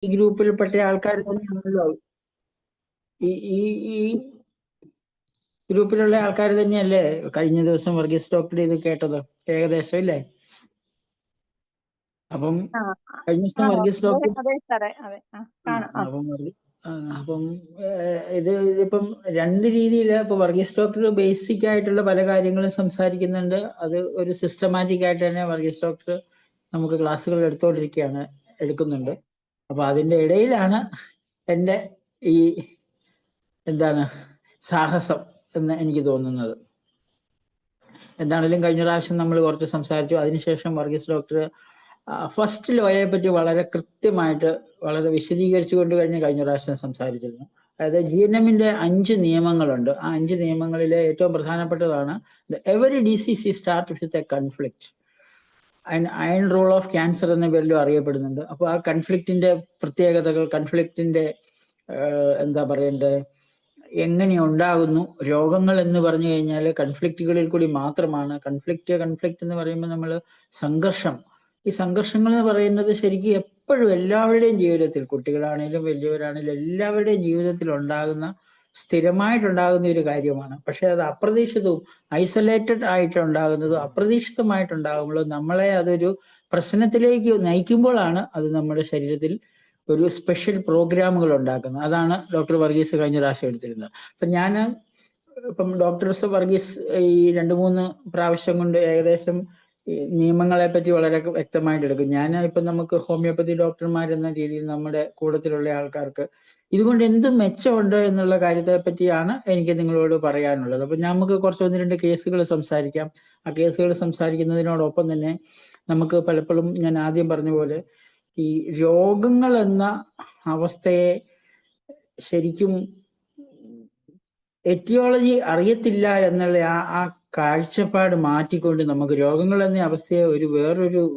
ഈ ഗ്രൂപ്പിൽപ്പെട്ട ആൾക്കാർ തന്നെയാണല്ലോ ഈ ഈ ഈ ഗ്രൂപ്പിലുള്ള ആൾക്കാർ തന്നെയല്ലേ കഴിഞ്ഞ ദിവസം വർഗീസ് ഡോക്ടർ ഇത് കേട്ടത് ഏകദേശം ഇല്ലേ? അപ്പം കഴിഞ്ഞ ദിവസം വർഗീസ് ഡോക്ടർ അപ്പം ഇതിപ്പം രണ്ട് രീതിയിൽ ഇപ്പൊ വർഗീസ് ഡോക്ടർ ബേസിക് ആയിട്ടുള്ള പല കാര്യങ്ങളും സംസാരിക്കുന്നുണ്ട്. അത് ഒരു സിസ്റ്റമാറ്റിക് ആയിട്ട് തന്നെ വർഗീസ് ഡോക്ടർ നമുക്ക് ക്ലാസ്സുകൾ എടുക്കുന്നുണ്ട്. അപ്പൊ അതിന്റെ ഇടയിലാണ് എൻ്റെ ഈ എന്താണ് സാഹസം എന്ന് എനിക്ക് തോന്നുന്നത്. എന്താണെങ്കിലും കഴിഞ്ഞ പ്രാവശ്യം നമ്മൾ കുറച്ച് സംസാരിച്ചു. അതിനുശേഷം വർഗീസ് ഡോക്ടർ ഫസ്റ്റ് ലോയെ പറ്റി വളരെ കൃത്യമായിട്ട് വളരെ വിശദീകരിച്ചുകൊണ്ട് കഴിഞ്ഞ പ്രാവശ്യം സംസാരിച്ചിരുന്നു. അതായത് GNMന്റെ 5 നിയമങ്ങളുണ്ട്. ആ 5 നിയമങ്ങളിലെ ഏറ്റവും പ്രധാനപ്പെട്ടതാണ് every disease is start with a conflict. Iron rule of cancer എന്ന പേരിലും അറിയപ്പെടുന്നുണ്ട്. അപ്പോൾ ആ കൺഫ്ലിക്റ്റിന്റെ പ്രത്യേകതകൾ, കൺഫ്ലിക്റ്റിന്റെ എന്താ പറയണ്ടേ, എങ്ങനെ ഉണ്ടാകുന്നു രോഗങ്ങൾ എന്ന് പറഞ്ഞു കഴിഞ്ഞാൽ കൺഫ്ലിക്റ്റുകളിൽ കൂടി മാത്രമാണ്. കൺഫ്ലിക്റ്റ് എന്ന് പറയുമ്പോൾ നമ്മൾ സംഘർഷം, ഈ സംഘർഷങ്ങൾ എന്ന് പറയുന്നത് ശരിക്കും എപ്പോഴും എല്ലാവരുടെയും ജീവിതത്തിൽ, കുട്ടികളാണെങ്കിലും വലിയവരാണെങ്കിലും എല്ലാവരുടെയും ജീവിതത്തിൽ സ്ഥിരമായിട്ടുണ്ടാകുന്ന ഒരു കാര്യമാണ്. പക്ഷെ അത് അപ്രതീക്ഷിതവും ഐസൊലേറ്റഡ് ആയിട്ട് ഉണ്ടാകുന്നതും അപ്രതീക്ഷിതമായിട്ടുണ്ടാകുമ്പോഴും നമ്മളെ അതൊരു പ്രശ്നത്തിലേക്ക് നയിക്കുമ്പോഴാണ് അത് നമ്മുടെ ശരീരത്തിൽ ഒരു സ്പെഷ്യൽ പ്രോഗ്രാമുകൾ ഉണ്ടാക്കുന്നത്. അതാണ് ഡോക്ടർ വർഗീസ് കഴിഞ്ഞ പ്രാവശ്യം എടുത്തിരുന്നത്. ഇപ്പം ഡോക്ടർ വർഗീസ് ഈ 2-3 പ്രാവശ്യം കൊണ്ട് ഏകദേശം ഈ നിയമങ്ങളെ പറ്റി വളരെ വ്യക്തമായിട്ട് എടുക്കും. ഇപ്പം നമുക്ക് ഹോമിയോപ്പതി ഡോക്ടർമാരെന്ന രീതിയിൽ നമ്മുടെ കൂട്ടത്തിലുള്ള ആൾക്കാർക്ക് ഇതുകൊണ്ട് എന്ത് മെച്ചമുണ്ട് എന്നുള്ള കാര്യത്തെ പറ്റിയാണ് എനിക്ക് നിങ്ങളോട് പറയാനുള്ളത്. അപ്പൊ നമുക്ക് കുറച്ച് 1-2 കേസുകൾ സംസാരിക്കാം. ആ കേസുകൾ സംസാരിക്കുന്നതിനോടൊപ്പം തന്നെ നമുക്ക് പലപ്പോഴും ഞാൻ ആദ്യം പറഞ്ഞ പോലെ ഈ രോഗങ്ങൾ എന്ന അവസ്ഥയെ ശരിക്കും എറ്റിയോളജി അറിയത്തില്ല എന്നുള്ള ആ കാഴ്ചപ്പാട് മാറ്റിക്കൊണ്ട് നമുക്ക് രോഗങ്ങൾ എന്ന അവസ്ഥയെ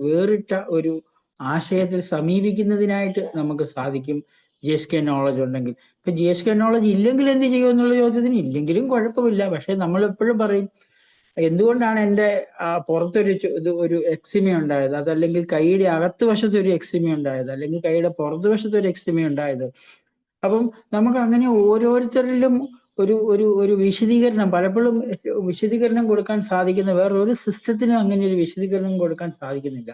വേറിട്ട ഒരു ആശയത്തിൽ സമീപിക്കുന്നതിനായിട്ട് നമുക്ക് സാധിക്കും GSK നോളജ് ഉണ്ടെങ്കിൽ. ഇപ്പൊ GSK നോളജ് ഇല്ലെങ്കിൽ എന്ത് ചെയ്യും എന്നുള്ള ചോദ്യത്തിന് ഇല്ലെങ്കിലും കുഴപ്പമില്ല. പക്ഷെ നമ്മൾ എപ്പോഴും പറയും എന്തുകൊണ്ടാണ് എൻ്റെ ഒരു എക്സിമ ഉണ്ടായത്, അതല്ലെങ്കിൽ കൈയുടെ അകത്ത് വശത്ത് ഒരു എക്സിമ ഉണ്ടായത്, അല്ലെങ്കിൽ കൈയുടെ പുറത്തു വശത്ത് ഒരു എക്സിമ ഉണ്ടായത്. അപ്പം നമുക്ക് അങ്ങനെ ഓരോരുത്തരിലും ഒരു ഒരു ഒരു വിശദീകരണം, പലപ്പോഴും വിശദീകരണം കൊടുക്കാൻ സാധിക്കുന്ന വേറൊരു സിസ്റ്റത്തിനും അങ്ങനെ ഒരു വിശദീകരണം കൊടുക്കാൻ സാധിക്കുന്നില്ല.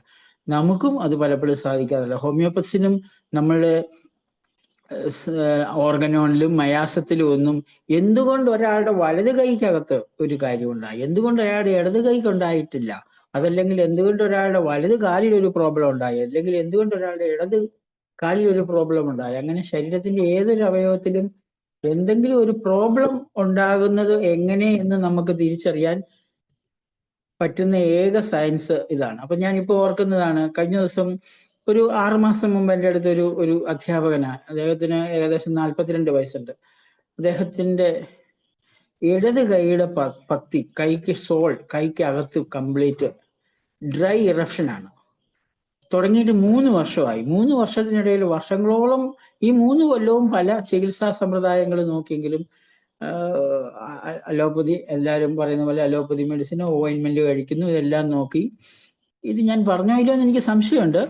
നമുക്കും അത് പലപ്പോഴും സാധിക്കാറില്ല. ഹോമിയോപ്പത്തിനും നമ്മളുടെ ഓർഗനോണിലും മയാസത്തിലും ഒന്നും എന്തുകൊണ്ട് ഒരാളുടെ വലത് കൈക്കകത്ത് ഒരു കാര്യമുണ്ടായി, എന്തുകൊണ്ട് അയാളുടെ ഇടത് കൈക്ക് ഉണ്ടായിട്ടില്ല, അതല്ലെങ്കിൽ എന്തുകൊണ്ട് ഒരാളുടെ വലത് കാലിൽ ഒരു പ്രോബ്ലം ഉണ്ടായി, അല്ലെങ്കിൽ എന്തുകൊണ്ട് ഒരാളുടെ ഇടത് കാലിൽ ഒരു പ്രോബ്ലം ഉണ്ടായി, അങ്ങനെ ശരീരത്തിന്റെ ഏതൊരു അവയവത്തിലും എന്തെങ്കിലും ഒരു പ്രോബ്ലം ഉണ്ടാകുന്നത് എങ്ങനെ എന്ന് നമുക്ക് തിരിച്ചറിയാൻ പറ്റുന്ന ഏക സയൻസ് ഇതാണ്. അപ്പൊ ഞാൻ ഇപ്പോൾ ഓർക്കുന്നതാണ്, കഴിഞ്ഞ ദിവസം ഒരു 6 മാസം മുമ്പ് എൻ്റെ അടുത്ത് ഒരു അധ്യാപകനാണ്, അദ്ദേഹത്തിന് ഏകദേശം 42 വയസ്സുണ്ട്. അദ്ദേഹത്തിന്റെ ഇടത് കൈയുടെ പത്തി, കൈക്ക് അകത്ത് കംപ്ലീറ്റ് ഡ്രൈ ഇറപ്ഷൻ ആണ്. തുടങ്ങിയിട്ട് 3 വർഷമായി. 3 വർഷത്തിനിടയിൽ വർഷങ്ങളോളം ഈ 3 കൊല്ലവും പല ചികിത്സാ സമ്പ്രദായങ്ങൾ നോക്കിയെങ്കിലും അലോപ്പതി, എല്ലാവരും പറയുന്ന പോലെ അലോപ്പതി മെഡിസിന്, ഓയിൻമെന്റ് കഴിക്കുന്നു, ഇതെല്ലാം നോക്കി. ഇത് ഞാൻ പറഞ്ഞോ ഇല്ലോ എന്ന് എനിക്ക് സംശയമുണ്ട്.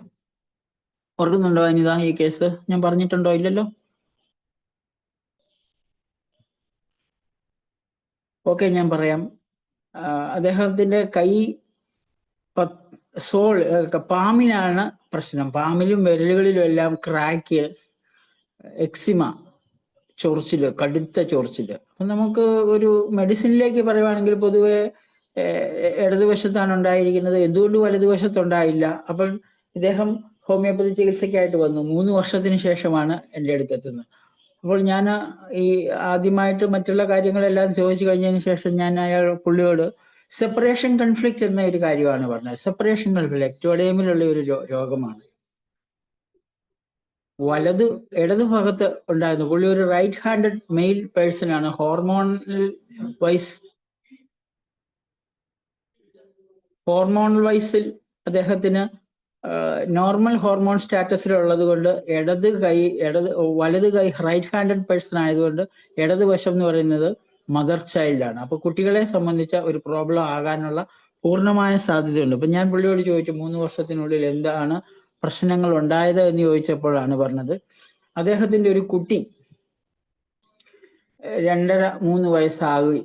ഓർക്കുന്നുണ്ടോ അനിത ഈ കേസ്? ഞാൻ പറഞ്ഞിട്ടുണ്ടോ? ഇല്ലല്ലോ. ഓക്കെ, ഞാൻ പറയാം. അദ്ദേഹത്തിന്റെ കൈ പാമിലാണ് പ്രശ്നം. പാമിലും വിരലുകളിലും എല്ലാം ക്രാക്ക്, എക്സിമ, ചൊറിച്ചില്, കടുത്ത ചൊറിച്ചില്. അപ്പൊ നമുക്ക് ഒരു മെഡിസിനിലേക്ക് പറയുവാണെങ്കിൽ പൊതുവെ ഇടതുവശത്താണ് ഉണ്ടായിരിക്കുന്നത്, എന്തുകൊണ്ട് വലതുവശത്തുണ്ടായില്ല? അപ്പോൾ ഇദ്ദേഹം ഹോമിയോപ്പതി ചികിത്സയ്ക്കായിട്ട് വന്നു. 3 വർഷത്തിന് ശേഷമാണ് എൻ്റെ അടുത്തെത്തുന്നത്. അപ്പോൾ ഞാൻ ഈ ആദ്യമായിട്ട് മറ്റുള്ള കാര്യങ്ങളെല്ലാം ചോദിച്ചു കഴിഞ്ഞതിന് ശേഷം ഞാൻ പുള്ളിയോട് സെപ്പറേഷൻ കൺഫ്ലിക്റ്റ് എന്ന ഒരു കാര്യമാണ് പറഞ്ഞത്. സെപ്പറേഷൻ കൺഫ്ലിക്റ്റ് എക്ടോഡേമിലുള്ള ഒരു രോഗമാണ്. ഇടതു ഭാഗത്ത് ഉണ്ടായിരുന്നു. പുള്ളി ഒരു റൈറ്റ് ഹാൻഡഡ് മെയിൽ പേഴ്സൺ ആണ്. ഹോർമോണൽ വൈസിൽ അദ്ദേഹത്തിന് നോർമൽ ഹോർമോൺ സ്റ്റാറ്റസിലുള്ളത് കൊണ്ട് വലത് കൈ റൈറ്റ് ഹാൻഡഡ് പേഴ്സൺ ആയതുകൊണ്ട് ഇടതുവശം എന്ന് പറയുന്നത് മദർ ചൈൽഡാണ്. അപ്പൊ കുട്ടികളെ സംബന്ധിച്ച ഒരു പ്രോബ്ലം ആകാനുള്ള പൂർണ്ണമായ സാധ്യതയുണ്ട്. അപ്പൊ ഞാൻ പുള്ളിയോട് ചോദിച്ചു 3 വർഷത്തിനുള്ളിൽ എന്താണ് പ്രശ്നങ്ങൾ ഉണ്ടായത് എന്ന് ചോദിച്ചപ്പോഴാണ് പറഞ്ഞത് അദ്ദേഹത്തിന്റെ ഒരു കുട്ടി 2.5-3 വയസ്സാകി.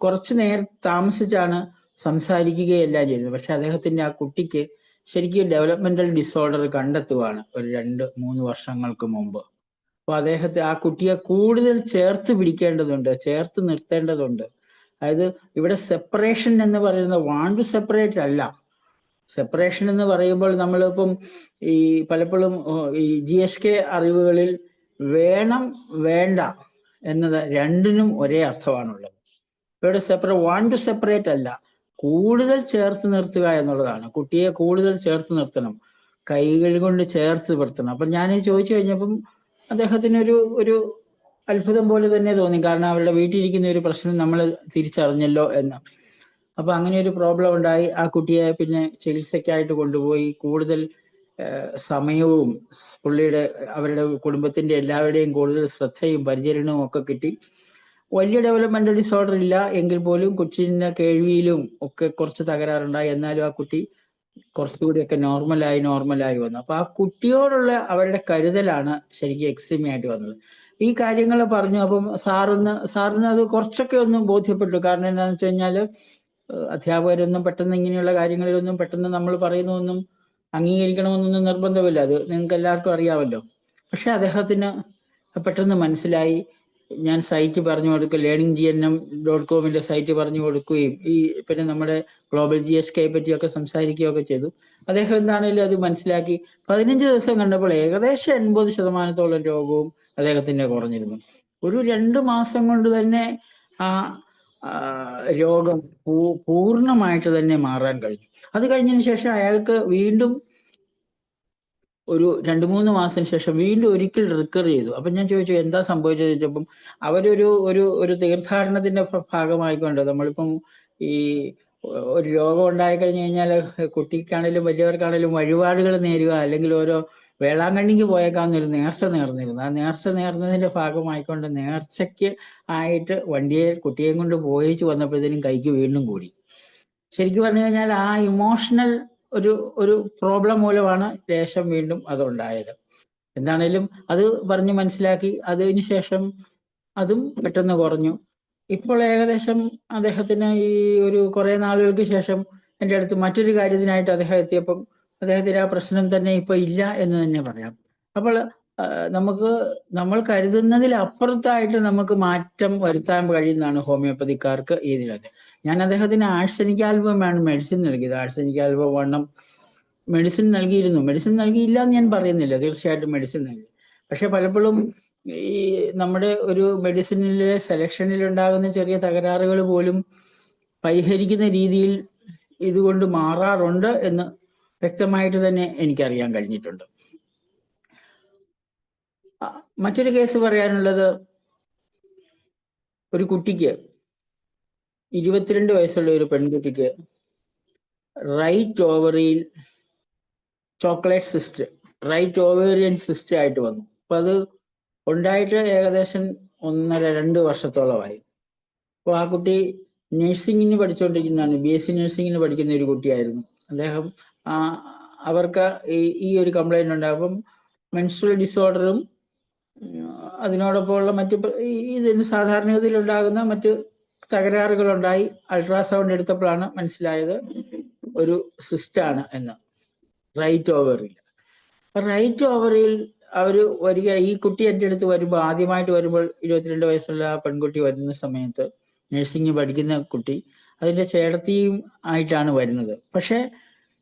കുറച്ചു നേരം താമസിച്ചാണ് സംസാരിക്കുകയെല്ലാം ചെയ്യുന്നത്. പക്ഷെ അദ്ദേഹത്തിന്റെ ആ കുട്ടിക്ക് ശരിക്കും ഡെവലപ്മെന്റൽ ഡിസോർഡർ കണ്ടെത്തുവാണ് ഒരു 2-3 വർഷങ്ങൾക്ക് മുമ്പ്. അപ്പൊ ആ കുട്ടിയെ കൂടുതൽ ചേർത്ത് പിടിക്കേണ്ടതുണ്ട്, ചേർത്ത് നിർത്തേണ്ടതുണ്ട്. അതായത് ഇവിടെ സെപ്പറേഷൻ എന്ന് പറയുന്നത് വാണ്ട് ടു സെപ്പറേറ്റ് അല്ല. സെപ്പറേഷൻ എന്ന് പറയുമ്പോൾ നമ്മളിപ്പം ഈ പലപ്പോഴും ഈ GSK അറിവുകളിൽ വേണം വേണ്ട എന്നത് രണ്ടിനും ഒരേ അർത്ഥമാണുള്ളത്. ഇവിടെ വാണ്ട് ടു സെപ്പറേറ്റ് അല്ല, കൂടുതൽ ചേർത്ത് നിർത്തുക എന്നുള്ളതാണ്. കുട്ടിയെ കൂടുതൽ ചേർത്ത് നിർത്തണം, കൈകൾ കൊണ്ട് ചേർത്ത് നിർത്തണം. അപ്പം ഞാൻ ചോദിച്ചു കഴിഞ്ഞപ്പം അദ്ദേഹത്തിന് ഒരു അത്ഭുതം പോലെ തന്നെ തോന്നി. കാരണം അവരുടെ വീട്ടിലിരിക്കുന്ന ഒരു പ്രശ്നം നമ്മൾ തിരിച്ചറിഞ്ഞല്ലോ എന്ന്. അപ്പൊ അങ്ങനെ ഒരു പ്രോബ്ലം ഉണ്ടായി. ആ കുട്ടിയെ പിന്നെ ചികിത്സയ്ക്കായിട്ട് കൊണ്ടുപോയി. കൂടുതൽ സമയവും അവരുടെ കുടുംബത്തിന്റെ എല്ലാവരുടെയും കൂടുതൽ ശ്രദ്ധയും പരിചരണവും ഒക്കെ കിട്ടി. വലിയ ഡെവലപ്മെന്റൽ ഡിസോർഡർ ഇല്ല എങ്കിൽ പോലും കൊച്ചിന്റെ കേൾവിയിലും ഒക്കെ കുറച്ച് തകരാറുണ്ടായി. എന്നാലും ആ കുട്ടി കുറച്ചുകൂടിയൊക്കെ നോർമലായി വന്നു. അപ്പൊ ആ കുട്ടിയോടുള്ള അവരുടെ കരുതലാണ് ശരിക്കും എക്സ്ട്രീമായിട്ട് വന്നത്. ഈ കാര്യങ്ങൾ പറഞ്ഞു. അപ്പം സാറിന് അത് കുറച്ചൊക്കെ ഒന്ന് ബോധ്യപ്പെട്ടു. കാരണം എന്താണെന്ന് വെച്ച് കഴിഞ്ഞാല് അധ്യാപകരൊന്നും പെട്ടെന്ന് ഇങ്ങനെയുള്ള കാര്യങ്ങളിലൊന്നും പെട്ടെന്ന് നമ്മൾ പറയുന്നതൊന്നും അംഗീകരിക്കണമെന്നൊന്നും നിർബന്ധമില്ല. അത് നിങ്ങൾക്ക് എല്ലാവർക്കും അറിയാമല്ലോ. പക്ഷെ അദ്ദേഹത്തിന് പെട്ടെന്ന് മനസ്സിലായി. ഞാൻ സൈറ്റ് പറഞ്ഞു കൊടുക്കുക, learninggmm.com സൈറ്റ് പറഞ്ഞു കൊടുക്കുകയും പിന്നെ നമ്മുടെ ഗ്ലോബൽ GSK പറ്റിയൊക്കെ സംസാരിക്കുകയൊക്കെ ചെയ്തു. അദ്ദേഹം എന്താണെങ്കിലും അത് മനസ്സിലാക്കി. 15 ദിവസം കണ്ടപ്പോൾ ഏകദേശം 80% രോഗവും അദ്ദേഹത്തിന്റെ കുറഞ്ഞിരുന്നു. ഒരു 2 മാസം കൊണ്ട് തന്നെ ആ രോഗം പൂർണ്ണമായിട്ട് തന്നെ മാറാൻ കഴിഞ്ഞു. അത് കഴിഞ്ഞതിന് ശേഷം അയാൾക്ക് വീണ്ടും ഒരു 2-3 മാസത്തിന് ശേഷം വീണ്ടും ഒരിക്കൽ റിക്കവർ ചെയ്തു. അപ്പൊ ഞാൻ ചോദിച്ചു എന്താ സംഭവിച്ചത് ചോദിച്ചപ്പം ഒരു തീർത്ഥാടനത്തിന്റെ ഭാഗമായിക്കൊണ്ട് നമ്മളിപ്പം ഈ ഒരു രോഗം ഉണ്ടായി കഴിഞ്ഞു കഴിഞ്ഞാൽ കുട്ടിക്കാണേലും വലിയവർക്കാണേലും വഴിപാടുകൾ നേരുക, അല്ലെങ്കിൽ ഓരോ വേളാങ്കണ്ണിക്ക് പോയേക്കാവുന്ന ഒരു നേർച്ച നേർന്നിരുന്നു. ആ നേർച്ച നേർന്നതിന്റെ ഭാഗമായിക്കൊണ്ട് നേർച്ചയ്ക്ക് ആയിട്ട് കുട്ടിയെയും കൊണ്ട് പോയിച്ചു വന്നപ്പോഴത്തേനും കൈക്ക് വീണ്ടും കൂടി. ശരിക്കും പറഞ്ഞു കഴിഞ്ഞാൽ ആ ഇമോഷണൽ ഒരു പ്രോബ്ലം മൂലമാണ് ലേശം വീണ്ടും അതുണ്ടായത്. എന്താണേലും അത് പറഞ്ഞ് മനസ്സിലാക്കി. അതിന് ശേഷം അതും പെട്ടെന്ന് കുറഞ്ഞു. ഇപ്പോൾ ഏകദേശം അദ്ദേഹത്തിന് ഒരു കുറെ നാളുകൾക്ക് ശേഷം എൻ്റെ അടുത്ത് മറ്റൊരു കാര്യത്തിനായിട്ട് അദ്ദേഹം എത്തിയപ്പം അദ്ദേഹത്തിന് ആ പ്രശ്നം തന്നെ ഇപ്പൊ ഇല്ല എന്ന് തന്നെ പറയാം. അപ്പോൾ നമ്മൾ കരുതുന്നതിൽ അപ്പുറത്തായിട്ട് നമുക്ക് മാറ്റം വരുത്താൻ കഴിയുന്നതാണ് ഹോമിയോപ്പതിക്കാർക്ക് ഇതിനകത്ത്. ഞാൻ അദ്ദേഹത്തിന് ആഴ്സനിക് ആൽബമാണ് മെഡിസിൻ നൽകിയത്. ആഴ്സനിക് ആൽബം 1 മെഡിസിൻ നൽകിയിരുന്നു. മെഡിസിൻ നൽകിയില്ല എന്ന് ഞാൻ പറയുന്നില്ല, തീർച്ചയായിട്ടും മെഡിസിൻ നൽകി. പക്ഷെ പലപ്പോഴും ഈ നമ്മുടെ ഒരു മെഡിസിനിലെ സെലക്ഷനിൽ ഉണ്ടാകുന്ന ചെറിയ തകരാറുകൾ പോലും പരിഹരിക്കുന്ന രീതിയിൽ ഇതുകൊണ്ട് മാറാറുണ്ട് എന്ന് വ്യക്തമായിട്ട് തന്നെ എനിക്കറിയാൻ കഴിഞ്ഞിട്ടുണ്ട്. മറ്റൊരു കേസ് പറയാനുള്ളത്, ഒരു കുട്ടിക്ക് 22 വയസ്സുള്ള ഒരു പെൺകുട്ടിക്ക് റൈറ്റ് ഓവറിയിൽ റൈറ്റ് ഓവേറിയൻ സിസ്റ്റ് ആയിട്ട് വന്നു. അപ്പൊ അത് ഉണ്ടായിട്ട് ഏകദേശം 1.5-2 വർഷത്തോളമായി. അപ്പോൾ ആ കുട്ടി നഴ്സിംഗിന് പഠിച്ചുകൊണ്ടിരിക്കുന്നതാണ്, BSc നഴ്സിംഗിന് പഠിക്കുന്ന ഒരു കുട്ടിയായിരുന്നു. അദ്ദേഹം അവർക്ക് ഈ ഒരു കംപ്ലൈന്റ് ഉണ്ടാകുമ്പം മെൻസ്ട്രൽ ഡിസോർഡറും അതിനോടൊപ്പമുള്ള ഇതിന് സാധാരണഗതിയിൽ ഉണ്ടാകുന്ന മറ്റ് തകരാറുകളുണ്ടായി. അൾട്രാസൗണ്ട് എടുത്തപ്പോഴാണ് മനസ്സിലായത് ഒരു സിസ്റ്റാണ് എന്ന്. റൈറ്റ് ഓവറിൽ ഈ കുട്ടി എൻ്റെ അടുത്ത് വരുമ്പോൾ, ആദ്യമായിട്ട് വരുമ്പോൾ 22 വയസ്സുള്ള ആ പെൺകുട്ടി വരുന്ന സമയത്ത്, നഴ്സിംഗ് പഠിക്കുന്ന കുട്ടി, അതിൻ്റെ ചേട്ടത്തിയും ആയിട്ടാണ് വരുന്നത്. പക്ഷെ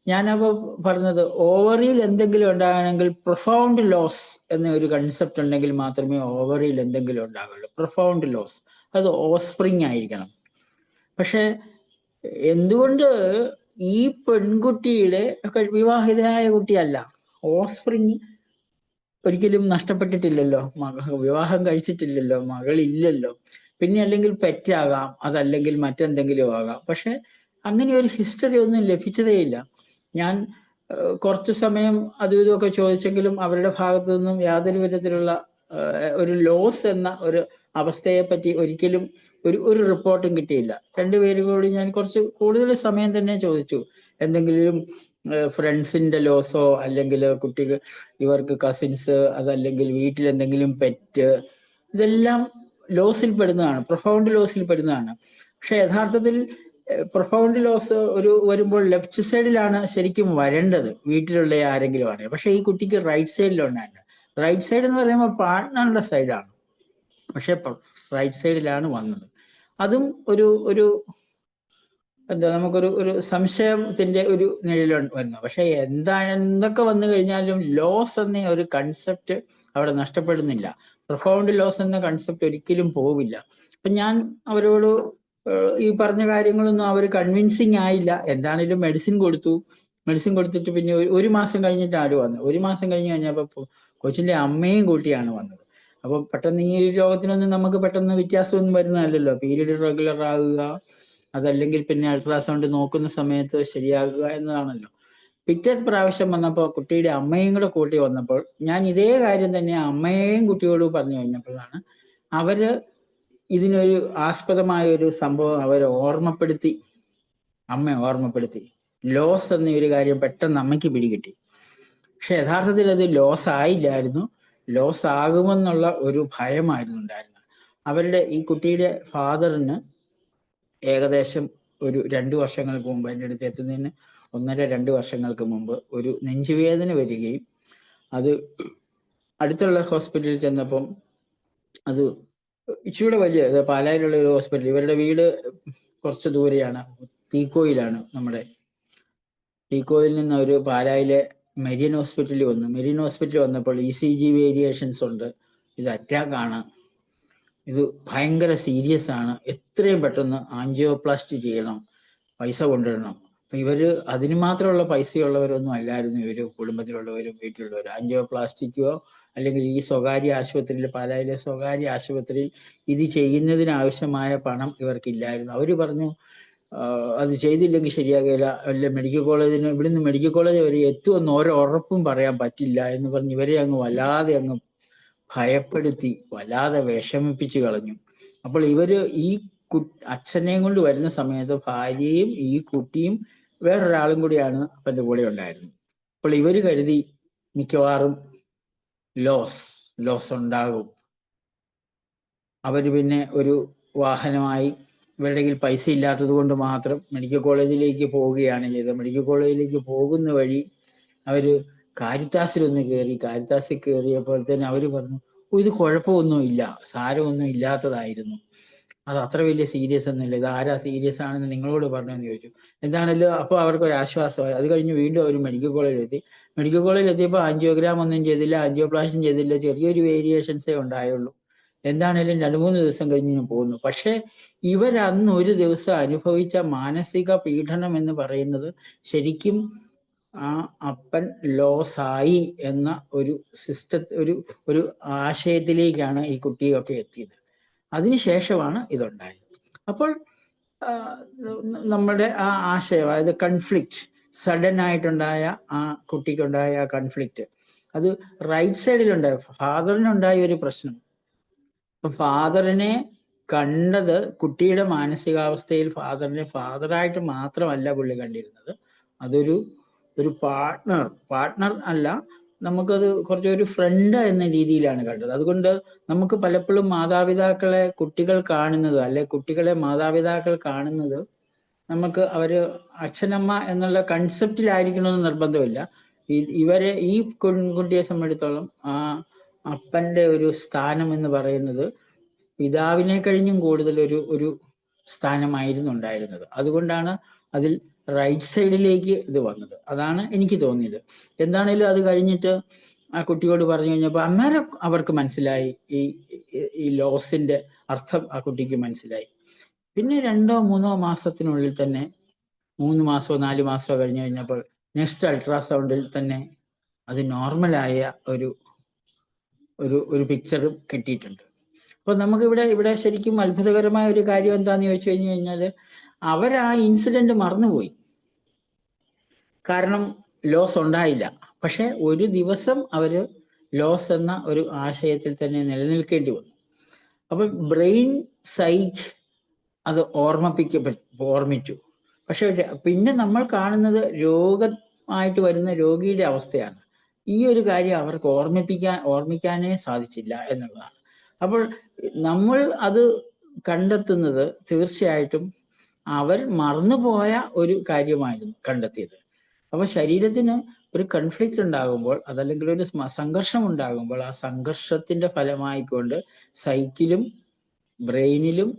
ഞാനപ്പോൾ പറഞ്ഞത്, ഓവറിയിൽ എന്തെങ്കിലും ഉണ്ടാകണമെങ്കിൽ പ്രൊഫൗണ്ട് ലോസ് എന്ന ഒരു കൺസെപ്റ്റ് ഉണ്ടെങ്കിൽ മാത്രമേ ഓവറിയിൽ എന്തെങ്കിലും ഉണ്ടാകുള്ളൂ. പ്രൊഫൗണ്ട് ലോസ്, അത് ഓസ്പ്രിങ് ആയിരിക്കണം. പക്ഷെ എന്തുകൊണ്ട് ഈ പെൺകുട്ടിയുടെ വിവാഹിതയായ കുട്ടിയല്ല, ഓസ്പ്രിങ് ഒരിക്കലും നഷ്ടപ്പെട്ടിട്ടില്ലല്ലോ, വിവാഹം കഴിച്ചിട്ടില്ലല്ലോ, മകളില്ലല്ലോ, പിന്നെ അല്ലെങ്കിൽ പെറ്റാകാം, അതല്ലെങ്കിൽ മറ്റെന്തെങ്കിലും ആകാം. പക്ഷെ അങ്ങനെ ഒരു ഹിസ്റ്ററി ഒന്നും ലഭിച്ചതേയില്ല. ഞാൻ കുറച്ചു സമയം അതും ഇതുമൊക്കെ ചോദിച്ചെങ്കിലും അവരുടെ ഭാഗത്തു നിന്നും യാതൊരു വിധത്തിലുള്ള ഒരു ലോസ് എന്ന ഒരു അവസ്ഥയെ പറ്റി ഒരിക്കലും ഒരു റിപ്പോർട്ടും കിട്ടിയില്ല. രണ്ടുപേരും കൂടി ഞാൻ കുറച്ച് കൂടുതൽ സമയം തന്നെ ചോദിച്ചു, എന്തെങ്കിലും ഫ്രണ്ട്സിന്റെ ലോസോ അല്ലെങ്കിൽ കുട്ടികൾ ഇവർക്ക് കസിൻസ് അതല്ലെങ്കിൽ വീട്ടിൽ എന്തെങ്കിലും പെറ്റ്, ഇതെല്ലാം ലോസിൽ പെടുന്നതാണ്, പ്രൊഫൗണ്ട് ലോസിൽ പെടുന്നതാണ്. പക്ഷെ യഥാർത്ഥത്തിൽ പ്രൊഫൗണ്ട് ലോസ് വരുമ്പോൾ ലെഫ്റ്റ് സൈഡിലാണ് ശരിക്കും വരേണ്ടത്, വീട്ടിലുള്ള ആരെങ്കിലും ആണ്. പക്ഷെ ഈ കുട്ടിക്ക് റൈറ്റ് സൈഡിലുണ്ടായിരുന്നു. റൈറ്റ് സൈഡ് എന്ന് പറയുമ്പോൾ പാർട്ട്ണറുടെ സൈഡാണ്, പക്ഷെ റൈറ്റ് സൈഡിലാണ് വന്നത്. അതും ഒരു എന്താ നമുക്കൊരു സംശയത്തിന്റെ ഒരു നിഴൽ വരുന്നു. പക്ഷെ എന്തൊക്കെ വന്നു കഴിഞ്ഞാലും ലോസ് എന്ന ഒരു കൺസെപ്റ്റ് അവിടെ നഷ്ടപ്പെടുന്നില്ല. പ്രൊഫൗണ്ട് ലോസ് എന്ന കൺസെപ്റ്റ് ഒരിക്കലും പോവില്ല. അപ്പൊ ഞാൻ അവരോട് ഈ പറഞ്ഞ കാര്യങ്ങളൊന്നും അവർ കൺവിൻസിങ് ആയില്ല. എന്താണേലും മെഡിസിൻ കൊടുത്തിട്ട് പിന്നെ ഒരു മാസം കഴിഞ്ഞിട്ട് ആര് വന്നു. ഒരു മാസം കഴിഞ്ഞപ്പോൾ കൊച്ചിന്റെ അമ്മയും കൂട്ടിയാണ് വന്നത്. അപ്പൊ പെട്ടെന്ന് ഈ രോഗത്തിനൊന്നും നമുക്ക് പെട്ടെന്ന് വ്യത്യാസമൊന്നും വരുന്നതല്ലല്ലോ. പീരീഡ് റെഗുലർ ആകുക, അതല്ലെങ്കിൽ പിന്നെ അൾട്രാസൗണ്ട് നോക്കുന്ന സമയത്ത് ശരിയാകുക എന്നതാണല്ലോ. പിറ്റേ പ്രാവശ്യം വന്നപ്പോൾ കുട്ടിയുടെ അമ്മയും കൂടെ കൂട്ടി വന്നപ്പോൾ ഞാൻ ഇതേ കാര്യം തന്നെ അമ്മയെയും കുട്ടിയോട് പറഞ്ഞു കഴിഞ്ഞപ്പോഴാണ് അവര് ഇതിനൊരു ആസ്പദമായ ഒരു സംഭവം അവർ ഓർമ്മപ്പെടുത്തി, അമ്മ ഓർമ്മപ്പെടുത്തി. ലോസ് എന്ന ഒരു കാര്യം പെട്ടെന്ന് അമ്മയ്ക്ക് പിടികിട്ടി. പക്ഷെ യഥാർത്ഥത്തിൽ അത് ലോസ് ആയില്ലായിരുന്നു, ലോസ് ആകുമെന്നുള്ള ഒരു ഭയമായിരുന്നു ഉണ്ടായിരുന്നത്. അവരുടെ ഈ കുട്ടിയുടെ ഫാദറിന് ഏകദേശം ഒരു 2 വർഷങ്ങൾക്ക് മുമ്പ്, എൻ്റെ അടുത്ത് എത്തുന്നതിന് 1.5-2 വർഷങ്ങൾക്ക് മുമ്പ് ഒരു നെഞ്ചുവേദന വരികയും അത് അടുത്തുള്ള ഹോസ്പിറ്റലിൽ ചെന്നപ്പം അത് ഇച്ചിരി വലിയ പാലായിലുള്ള ഒരു ഹോസ്പിറ്റൽ, ഇവരുടെ വീട് കുറച്ച് ദൂരെയാണ്, തീക്കോയിലാണ്. നമ്മുടെ തീക്കോയിൽ നിന്ന് ഒരു പാലായിലെ മെരിയൻ ഹോസ്പിറ്റലിൽ വന്നു. മെരിയൻ ഹോസ്പിറ്റലിൽ വന്നപ്പോൾ ECG വേരിയേഷൻസ് ഉണ്ട്, ഇത് അറ്റാക്ക് ആണ്, ഇത് ഭയങ്കര സീരിയസ് ആണ്, എത്രയും പെട്ടെന്ന് ആൻജിയോപ്ലാസ്റ്റി ചെയ്യണം, പൈസ കൊണ്ടുവരണം. അപ്പൊ ഇവര് അതിന് മാത്രമുള്ള പൈസയുള്ളവരൊന്നും അല്ലായിരുന്നു ഇവര്, കുടുംബത്തിലുള്ളവരും വീട്ടിലുള്ളവരും. ആൻജിയോപ്ലാസ്റ്റിക്കോ അല്ലെങ്കിൽ ഈ സ്വകാര്യ ആശുപത്രിയിൽ, പാലായിലെ സ്വകാര്യ ആശുപത്രിയിൽ ഇത് ചെയ്യുന്നതിനാവശ്യമായ പണം ഇവർക്കില്ലായിരുന്നു. അവര് പറഞ്ഞു അത് ചെയ്തില്ലെങ്കിൽ ശരിയാകില്ല, അല്ല മെഡിക്കൽ കോളേജിന്, ഇവിടുന്ന് മെഡിക്കൽ കോളേജ് വരെ എത്തുമെന്ന് ഉറപ്പും പറയാൻ പറ്റില്ല എന്ന് പറഞ്ഞ് ഇവരെ വല്ലാതെ അങ്ങ് ഭയപ്പെടുത്തി, വല്ലാതെ വിഷമിപ്പിച്ചു കളഞ്ഞു. അപ്പോൾ ഇവര് ഈ അച്ഛനെയും കൊണ്ട് വരുന്ന സമയത്ത് ഭാര്യയും ഈ കുട്ടിയും വേറൊരാളും കൂടിയാണ് അപ്പൻ്റെ കൂടെ ഉണ്ടായിരുന്നത്. അപ്പോൾ ഇവര് കരുതി മിക്കവാറും ലോസ് ഉണ്ടാകും. അവര് പിന്നെ ഒരു വാഹനമായി, ഇവരുടെ കയ്യിൽ പൈസ ഇല്ലാത്തത് കൊണ്ട് മാത്രം മെഡിക്കൽ കോളേജിലേക്ക് പോവുകയാണ് ചെയ്തത്. മെഡിക്കൽ കോളേജിലേക്ക് പോകുന്ന വഴി അവര് കാരിത്താസിലൊന്ന് കയറി. കാരിത്താസിൽ കയറിയപ്പോഴത്തേന് അവര് പറഞ്ഞു, ഇത് കുഴപ്പമൊന്നുമില്ല, സാരമൊന്നും ഇല്ലാത്തതായിരുന്നു, അത് അത്ര വലിയ സീരിയസ് ഒന്നുമില്ല, ഇത് ആരാ സീരിയസ് ആണെന്ന് നിങ്ങളോട് പറഞ്ഞെന്ന് ചോദിച്ചു. എന്താണല്ലോ അപ്പോൾ അവർക്കൊരു ആശ്വാസമായി. അത് കഴിഞ്ഞ് വീണ്ടും അവർ മെഡിക്കൽ കോളേജിലെത്തി. മെഡിക്കൽ കോളേജിൽ എത്തിയപ്പോൾ ആൻജിയോഗ്രാം ഒന്നും ചെയ്തില്ല, ആൻജിയോപ്ലാസ്റ്റിയും ചെയ്തില്ല, ചെറിയൊരു വേരിയേഷൻസേ ഉണ്ടായുള്ളൂ. എന്താണേലും 2-3 ദിവസം കഴിഞ്ഞ് ഞാൻ പോകുന്നു. പക്ഷെ ഇവരന്ന് ഒരു ദിവസം അനുഭവിച്ച മാനസിക പീഡനം എന്ന് പറയുന്നത് ശരിക്കും ആ അപ്പൻ ലോസായി എന്ന ഒരു ഒരു ആശയത്തിലേക്കാണ് ഈ കുട്ടിയൊക്കെ എത്തിയത്. അതിനുശേഷമാണ് ഇതുണ്ടായത്. അപ്പോൾ നമ്മുടെ ആ ആശയം, അതായത് കൺഫ്ലിക്റ്റ്, സഡൻ ആയിട്ടുണ്ടായ ആ കുട്ടിക്കുണ്ടായ ആ കൺഫ്ലിക്റ്റ്, അത് റൈറ്റ് സൈഡിലുണ്ടായ ഫാദറിനുണ്ടായ ഒരു പ്രശ്നം. അപ്പൊ ഫാദറിനെ കണ്ടത്, കുട്ടിയുടെ മാനസികാവസ്ഥയിൽ ഫാദറിനെ ഫാദറായിട്ട് മാത്രമല്ല പുള്ളി കണ്ടിരുന്നത്, അതൊരു പാർട്ട്ണർ അല്ല, നമുക്കത് കുറച്ചൊരു ഫ്രണ്ട് എന്ന രീതിയിലാണ് കണ്ടത്. അതുകൊണ്ട് നമുക്ക് പലപ്പോഴും മാതാപിതാക്കളെ കുട്ടികൾ കാണുന്നത്, അല്ലെ കുട്ടികളെ മാതാപിതാക്കൾ കാണുന്നത്, നമുക്ക് അവര് അച്ഛനമ്മ എന്നുള്ള കൺസെപ്റ്റിലായിരിക്കണമെന്ന് നിർബന്ധമില്ല. ഇവരെ ഈ കുട്ടിയെ സംബന്ധിച്ചിടത്തോളം ആ അപ്പന്റെ ഒരു സ്ഥാനം എന്ന് പറയുന്നത് പിതാവിനെ കഴിഞ്ഞും കൂടുതൽ ഒരു സ്ഥാനമായിരുന്നു ഉണ്ടായിരുന്നത്. അതുകൊണ്ടാണ് അതിൽ റൈറ്റ് സൈഡിലേക്ക് ഇത് വന്നത്. അതാണ് എനിക്ക് തോന്നിയത്. എന്താണേലും അത് കഴിഞ്ഞിട്ട് ആ കുട്ടിയോട് പറഞ്ഞു കഴിഞ്ഞപ്പോൾ അന്നേരം അവർക്ക് മനസ്സിലായി, ഈ ലോസിന്റെ അർത്ഥം ആ കുട്ടിക്ക് മനസ്സിലായി. പിന്നെ 2-3 മാസത്തിനുള്ളിൽ തന്നെ, 3 മാസമോ 4 മാസമോ കഴിഞ്ഞപ്പോൾ നെക്സ്റ്റ് അൾട്രാസൗണ്ടിൽ തന്നെ അത് നോർമലായ ഒരു പിക്ചർ കിട്ടിയിട്ടുണ്ട്. അപ്പൊ നമുക്ക് ഇവിടെ ശരിക്കും അത്ഭുതകരമായ ഒരു കാര്യം എന്താന്ന് ചോദിച്ചു കഴിഞ്ഞാൽ, അവരാ ഇൻസിഡന്റ് മറന്നുപോയി. കാരണം ലോസ് ഉണ്ടായില്ല. പക്ഷെ ഒരു ദിവസം അവര് ലോസ് എന്ന ഒരു ആശയത്തിൽ തന്നെ നിലനിൽക്കേണ്ടി വന്നു. അപ്പൊ ബ്രെയിൻ സൈക്ക് അത് ഓർമ്മിച്ചു. പക്ഷെ പിന്നെ നമ്മൾ കാണുന്നത് ആയിട്ട് വരുന്ന രോഗിയുടെ അവസ്ഥയാണ്. ഈ ഒരു കാര്യം അവർക്ക് ഓർമ്മിക്കാനേ സാധിച്ചില്ല എന്നുള്ളതാണ്. അപ്പോൾ നമ്മൾ അത് കണ്ടെത്തുന്നത് തീർച്ചയായിട്ടും അവർ മറന്നുപോയ ഒരു കാര്യമായിരുന്നു കണ്ടെത്തിയത്. അപ്പൊ ശരീരത്തിന് ഒരു കൺഫ്ലിക്റ്റ് ഉണ്ടാകുമ്പോൾ, അതല്ലെങ്കിൽ ഒരു സംഘർഷം ഉണ്ടാകുമ്പോൾ, ആ സംഘർഷത്തിന്റെ ഫലമായിക്കൊണ്ട് സൈക്കിലും ബ്രെയിനിലും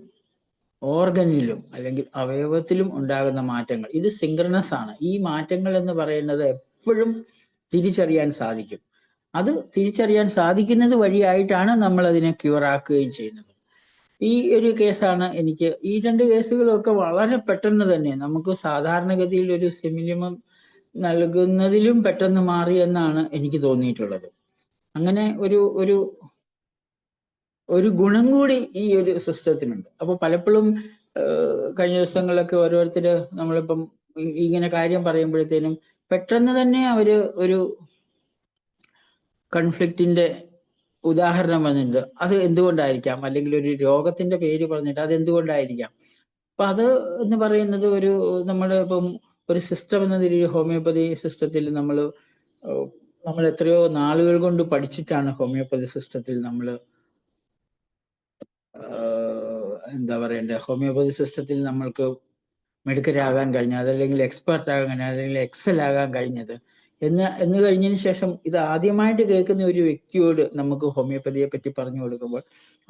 ഓർഗനിലും അല്ലെങ്കിൽ അവയവത്തിലും ഉണ്ടാകുന്ന മാറ്റങ്ങൾ, ഇത് സിങ്ക്രണസ് ആണ്. ഈ മാറ്റങ്ങൾ എന്ന് പറയുന്നത് എപ്പോഴും തിരിച്ചറിയാൻ സാധിക്കും. അത് തിരിച്ചറിയാൻ സാധിക്കുന്നത് വഴിയായിട്ടാണ് നമ്മൾ അതിനെ ക്യൂറാക്കുകയും ചെയ്യുന്നത്. ഈ ഒരു കേസാണ് എനിക്ക്, ഈ രണ്ട് കേസുകളൊക്കെ വളരെ പെട്ടെന്ന് തന്നെ നമുക്ക് സാധാരണഗതിയിൽ ഒരു സിമിലിമം നൽകുന്നതിലും പെട്ടെന്ന് മാറി എന്നാണ് എനിക്ക് തോന്നിയിട്ടുള്ളത്. അങ്ങനെ ഒരു ഒരു ഒരു ഗുണം കൂടി ഈ ഒരു സിസ്റ്റത്തിനുണ്ട്. അപ്പൊ പലപ്പോഴും കഴിഞ്ഞ ദിവസങ്ങളിലൊക്കെ ഓരോരുത്തര് നമ്മളിപ്പം ഇങ്ങനെ കാര്യം പറയുമ്പോഴത്തേനും പെട്ടെന്ന് തന്നെ അവര് ഒരു കൺഫ്ലിക്റ്റിന്റെ ഉദാഹരണം വന്നിട്ടുണ്ട്. അത് എന്തുകൊണ്ടായിരിക്കാം, അല്ലെങ്കിൽ ഒരു രോഗത്തിന്റെ പേര് പറഞ്ഞിട്ട് അത് എന്തുകൊണ്ടായിരിക്കാം. അപ്പൊ അത് എന്ന് പറയുന്നത് ഒരു നമ്മുടെ ഇപ്പം ഒരു സിസ്റ്റം എന്ന നിലയിൽ ഹോമിയോപ്പതി സിസ്റ്റത്തിൽ നമ്മൾ എത്രയോ നാളുകൾ കൊണ്ട് പഠിച്ചിട്ടാണ് ഹോമിയോപ്പതി സിസ്റ്റത്തിൽ നമ്മൾ എന്താ പറയണ്ടേ, ഹോമിയോപ്പതി സിസ്റ്റത്തിൽ നമ്മൾക്ക് മെഡിക്കലാകാൻ കഴിഞ്ഞത്, അതല്ലെങ്കിൽ എക്സ്പെർട്ട് ആകാൻ കഴിഞ്ഞത്, അല്ലെങ്കിൽ എക്സൽ ആകാൻ കഴിഞ്ഞത് എന്ന് കഴിഞ്ഞതിന് ശേഷം ഇത് ആദ്യമായിട്ട് കേൾക്കുന്ന ഒരു വ്യക്തിയോട് നമുക്ക് ഹോമിയോപ്പതിയെ പറ്റി പറഞ്ഞു കൊടുക്കുമ്പോൾ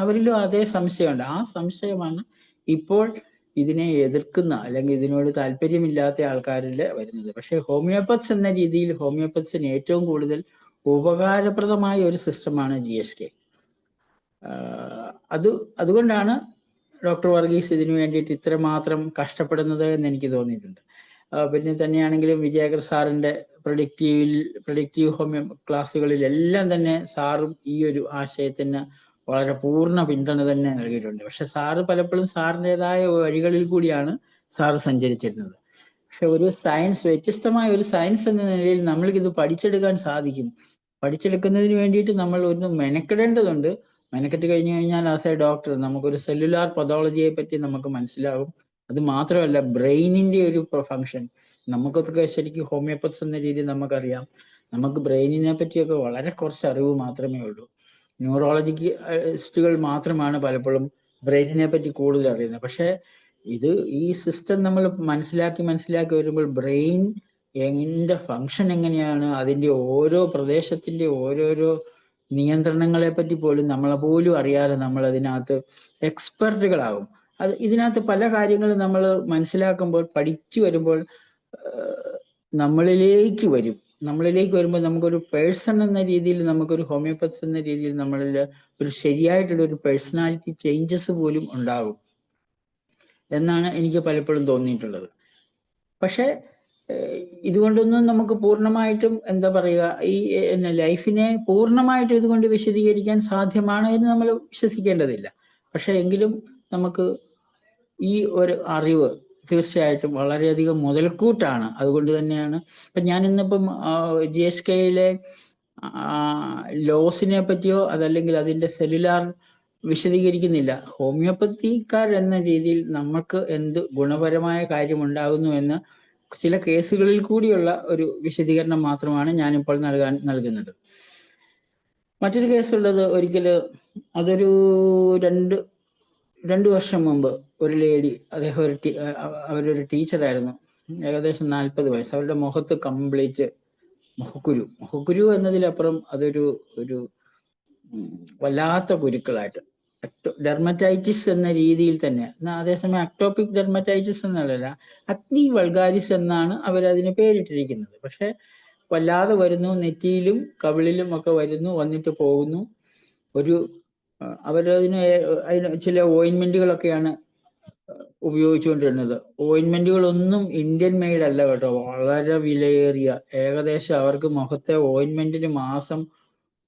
അവരിലും അതേ സംശയമുണ്ട്. ആ സംശയമാണ് ഇപ്പോൾ ഇതിനെ എതിർക്കുന്ന അല്ലെങ്കിൽ ഇതിനോട് താല്പര്യമില്ലാത്ത ആൾക്കാരിൽ വരുന്നത്. പക്ഷെ ഹോമിയോപ്പത്സ് എന്ന രീതിയിൽ ഹോമിയോപ്പത്സിന് ഏറ്റവും കൂടുതൽ ഉപകാരപ്രദമായ ഒരു സിസ്റ്റമാണ് GSK. അതുകൊണ്ടാണ് ഡോക്ടർ വർഗീസ് ഇതിനു വേണ്ടിയിട്ട് ഇത്രമാത്രം കഷ്ടപ്പെടുന്നത് എന്ന് എനിക്ക് തോന്നിയിട്ടുണ്ട്. പിന്നെ തന്നെയാണെങ്കിലും വിജയകർ സാറിന്റെ പ്രൊഡിക്റ്റീവ് ഹോമിയോ ക്ലാസ്സുകളിൽ എല്ലാം തന്നെ സാറും ഈ ഒരു ആശയത്തിന് വളരെ പൂർണ്ണ പിന്തുണ തന്നെ നൽകിയിട്ടുണ്ട്. പക്ഷെ സാറ് പലപ്പോഴും സാറിൻ്റെതായ വഴികളിൽ കൂടിയാണ് സാറ് സഞ്ചരിച്ചിരുന്നത്. പക്ഷെ ഒരു സയൻസ്, വ്യത്യസ്തമായ ഒരു സയൻസ് എന്ന നിലയിൽ നമ്മൾക്കിത് പഠിച്ചെടുക്കാൻ സാധിക്കും. പഠിച്ചെടുക്കുന്നതിന് വേണ്ടിയിട്ട് നമ്മൾ ഒന്ന് മെനക്കെടേണ്ടതുണ്ട്. മെനക്കെട്ട് കഴിഞ്ഞു കഴിഞ്ഞാൽ ആസ് എ ഡോക്ടർ നമുക്കൊരു സെല്ലുലാർ പതോളജിയെ പറ്റി നമുക്ക് മനസ്സിലാകും. അത് മാത്രമല്ല ബ്രെയിനിന്റെ ഒരു ഫങ്ഷൻ നമുക്കൊക്കെ ശരിക്കും ഹോമിയോപ്പത്സ് എന്ന രീതിയിൽ നമുക്കറിയാം. നമുക്ക് ബ്രെയിനിനെ പറ്റിയൊക്കെ വളരെ കുറച്ച് അറിവ് മാത്രമേ ഉള്ളൂ. ന്യൂറോളജിസ്റ്റുകൾ മാത്രമാണ് പലപ്പോഴും ബ്രെയിനിനെ പറ്റി കൂടുതൽ അറിയുന്നത്. പക്ഷെ ഈ സിസ്റ്റം നമ്മൾ മനസ്സിലാക്കി വരുമ്പോൾ ബ്രെയിൻ ഫങ്ഷൻ എങ്ങനെയാണ്, അതിൻ്റെ ഓരോ പ്രദേശത്തിന്റെ ഓരോരോ നിയന്ത്രണങ്ങളെ പറ്റി പോലും നമ്മളെ പോലും അറിയാതെ നമ്മൾ അതിനകത്ത് എക്സ്പെർട്ടുകളാകും. ഇതിനകത്ത് പല കാര്യങ്ങളും നമ്മൾ മനസ്സിലാക്കുമ്പോൾ, പഠിച്ചു വരുമ്പോൾ നമ്മളിലേക്ക് വരുമ്പോൾ നമുക്കൊരു പേഴ്സൺ എന്ന രീതിയിൽ, നമുക്കൊരു ഹോമിയോപ്പത്സ് എന്ന രീതിയിൽ നമ്മളിൽ ഒരു ശരിയായിട്ടുള്ള ഒരു പേഴ്സണാലിറ്റി ചേഞ്ചസ് പോലും ഉണ്ടാകും എന്നാണ് എനിക്ക് പലപ്പോഴും തോന്നിയിട്ടുള്ളത്. പക്ഷെ ഇതുകൊണ്ടൊന്നും നമുക്ക് പൂർണ്ണമായിട്ടും എന്താ പറയുക, ഈ ലൈഫിനെ പൂർണ്ണമായിട്ടും ഇതുകൊണ്ട് വിശദീകരിക്കാൻ സാധ്യമാണ് എന്ന് നമ്മൾ വിശ്വസിക്കേണ്ടതില്ല. പക്ഷെ എങ്കിലും നമുക്ക് ഈ ഒരു അറിവ് തീർച്ചയായിട്ടും വളരെയധികം മുതൽക്കൂട്ടാണ്. അതുകൊണ്ട് തന്നെയാണ് ഇപ്പം ഞാൻ ഇന്നിപ്പം GSKയിലെ ലോസിനെ പറ്റിയോ അതല്ലെങ്കിൽ അതിൻ്റെ സെല്ലുലാർ വിശദീകരിക്കുന്നില്ല. ഹോമിയോപ്പത്തിക്കാർ എന്ന രീതിയിൽ നമുക്ക് എന്ത് ഗുണപരമായ കാര്യമുണ്ടാകുന്നു എന്ന് ചില കേസുകളിൽ കൂടിയുള്ള ഒരു വിശദീകരണം മാത്രമാണ് ഞാനിപ്പോൾ നൽകുന്നത്. മറ്റൊരു കേസുള്ളത്, അതൊരു രണ്ടു വർഷം മുമ്പ് ഒരു ലേഡി, അവരൊരു ടീച്ചറായിരുന്നു, ഏകദേശം 40 വയസ്സ്. അവരുടെ മുഖത്ത് കംപ്ലീറ്റ് മുഖക്കുരു എന്നതിലപ്പുറം അതൊരു വല്ലാത്ത കുരുക്കളായിട്ട്, ഡെർമറ്റൈറ്റിസ് എന്ന രീതിയിൽ തന്നെ. അതേസമയം അക്ടോപിക് ഡെർമറ്റൈറ്റിസ് എന്നല്ല, അക്നി വൾഗാരിസ് എന്നാണ് അവരതിന് പേരിട്ടിരിക്കുന്നത്. പക്ഷെ വല്ലാതെ വരുന്നു, നെറ്റിയിലും കവിളിലും ഒക്കെ വന്നിട്ട് പോകുന്നു. അവരതിന് ചില ഓയിൻമെന്റുകളൊക്കെയാണ് ഉപയോഗിച്ചുകൊണ്ടിരുന്നത്. ഓയിൻമെന്റുകളൊന്നും ഇന്ത്യൻ മെയ്ഡ് അല്ല കേട്ടോ, വളരെ വിലയേറിയ. ഏകദേശം അവർക്ക് മുഖത്തെ ഓയിൻമെന്റിന്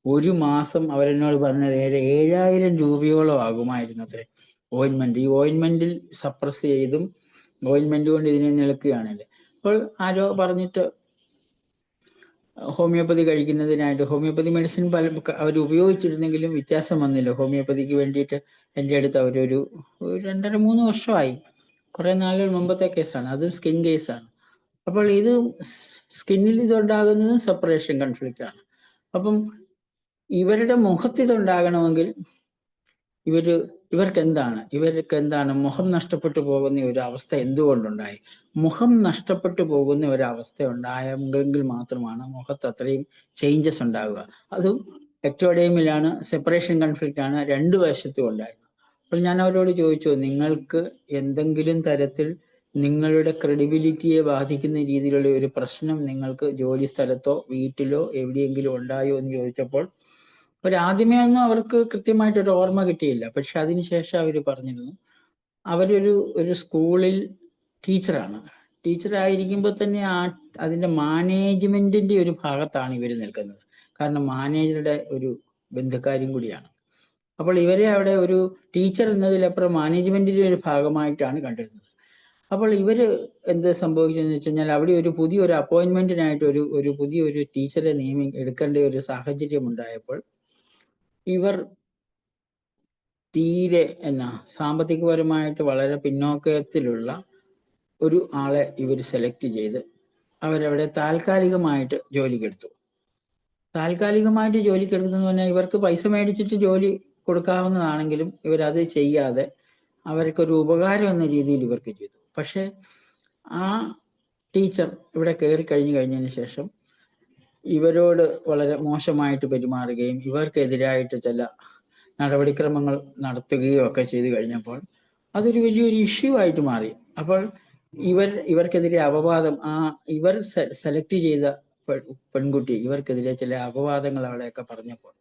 ഒരു മാസം അവരെന്നോട് പറഞ്ഞത് 7000 രൂപയോളം ആകുമായിരുന്നു അത്രേ ഓയിൻമെന്റ്. ഈ ഓയിൻമെന്റിൽ സപ്രസ് ചെയ്തും ഓയിൻമെന്റ് കൊണ്ട് ഇതിനെ നിൽക്കുകയാണല്ലേ. അപ്പോൾ ആരോ പറഞ്ഞിട്ട് ഹോമിയോപ്പതി കഴിക്കുന്നതിനായിട്ട്, ഹോമിയോപ്പതി മെഡിസിൻ അവർ ഉപയോഗിച്ചിരുന്നെങ്കിലും വ്യത്യാസം വന്നില്ല. ഹോമിയോപ്പതിക്ക് വേണ്ടിയിട്ട് എൻ്റെ അടുത്ത് അവരൊരു 2.5-3 വർഷമായി, കുറെ നാളുകൾ മുമ്പത്തെ കേസാണ്, അതും സ്കിൻ കേസാണ്. അപ്പോൾ ഇത് സ്കിന്നിൽ ഇതുണ്ടാകുന്നത് സെപ്പറേഷൻ കൺഫ്ലിക്റ്റ് ആണ്. അപ്പം ഇവരുടെ മുഖത്ത് ഇതുണ്ടാകണമെങ്കിൽ ഇവർക്ക് എന്താണ് മുഖം നഷ്ടപ്പെട്ടു പോകുന്ന ഒരു അവസ്ഥ എന്തുകൊണ്ടുണ്ടായി? മുഖം നഷ്ടപ്പെട്ടു പോകുന്ന ഒരു അവസ്ഥ ഉണ്ടായെങ്കിൽ മാത്രമാണ് മുഖത്ത് അത്രയും ചേഞ്ചസ് ഉണ്ടാവുക. അതും എക്ടോഡേമിലാണ്, സെപ്പറേഷൻ കൺഫ്ലിക്റ്റ് ആണ്, രണ്ടു വശത്തും ഉണ്ടായിരുന്നു. അപ്പോൾ ഞാൻ അവരോട് ചോദിച്ചു, നിങ്ങൾക്ക് എന്തെങ്കിലും തരത്തിൽ നിങ്ങളുടെ ക്രെഡിബിലിറ്റിയെ ബാധിക്കുന്ന രീതിയിലുള്ള ഒരു പ്രശ്നം നിങ്ങൾക്ക് ജോലി സ്ഥലത്തോ വീട്ടിലോ എവിടെയെങ്കിലും ഉണ്ടായോ എന്ന് ചോദിച്ചപ്പോൾ ആദ്യമേ ഒന്നും അവർക്ക് കൃത്യമായിട്ടൊരു ഓർമ്മ കിട്ടിയില്ല. പക്ഷെ അതിനുശേഷം അവർ പറഞ്ഞിരുന്നു, ഒരു സ്കൂളിൽ ടീച്ചറാണ്. ടീച്ചറായിരിക്കുമ്പോൾ തന്നെ അതിന്റെ മാനേജ്മെന്റിന്റെ ഒരു ഭാഗത്താണ് ഇവർ നിൽക്കുന്നത്. കാരണം മാനേജറുടെ ഒരു ബന്ധുക്കാരും കൂടിയാണ്. അപ്പോൾ ഇവരെ അവിടെ ഒരു ടീച്ചർ എന്നതിലപ്പുറം മാനേജ്മെന്റിന്റെ ഒരു ഭാഗമായിട്ടാണ് കണ്ടിരുന്നത്. അപ്പോൾ ഇവര് എന്ത് സംഭവിച്ചെന്ന് വെച്ച് കഴിഞ്ഞാൽ, അവിടെ ഒരു പുതിയൊരു അപ്പോയിന്റ്മെന്റിനായിട്ട് ഒരു പുതിയൊരു ടീച്ചറെ എടുക്കേണ്ട ഒരു സാഹചര്യം ഉണ്ടായപ്പോൾ ഇവർ തീരെ സാമ്പത്തികപരമായിട്ട് വളരെ പിന്നോക്കത്തിലുള്ള ഒരു ആളെ ഇവർ സെലക്ട് ചെയ്ത് അവരവിടെ താൽക്കാലികമായിട്ട് ജോലിക്കെടുത്തു. താൽക്കാലികമായിട്ട് ജോലിക്കെടുത്തെന്ന് പറഞ്ഞാൽ ഇവർക്ക് പൈസ മേടിച്ചിട്ട് ജോലി കൊടുക്കാവുന്നതാണെങ്കിലും ഇവരത് ചെയ്യാതെ അവർക്കൊരു ഉപകാരം എന്ന രീതിയിൽ ഇവർക്ക് ചെയ്തു. പക്ഷെ ആ ടീച്ചർ ഇവിടെ കയറി കഴിഞ്ഞതിന് ശേഷം ഇവരോട് വളരെ മോശമായിട്ട് പെരുമാറുകയും ഇവർക്കെതിരായിട്ട് ചില നടപടിക്രമങ്ങൾ നടത്തുകയും ഒക്കെ ചെയ്തു കഴിഞ്ഞപ്പോൾ അതൊരു വലിയൊരു ഇഷ്യൂ ആയിട്ട് മാറി. അപ്പോൾ ഇവർക്കെതിരെ അപവാദം, ഇവർ സെലക്ട് ചെയ്ത പെൺകുട്ടി ഇവർക്കെതിരെ ചില അപവാദങ്ങൾ അവിടെയൊക്കെ പറഞ്ഞപ്പോൾ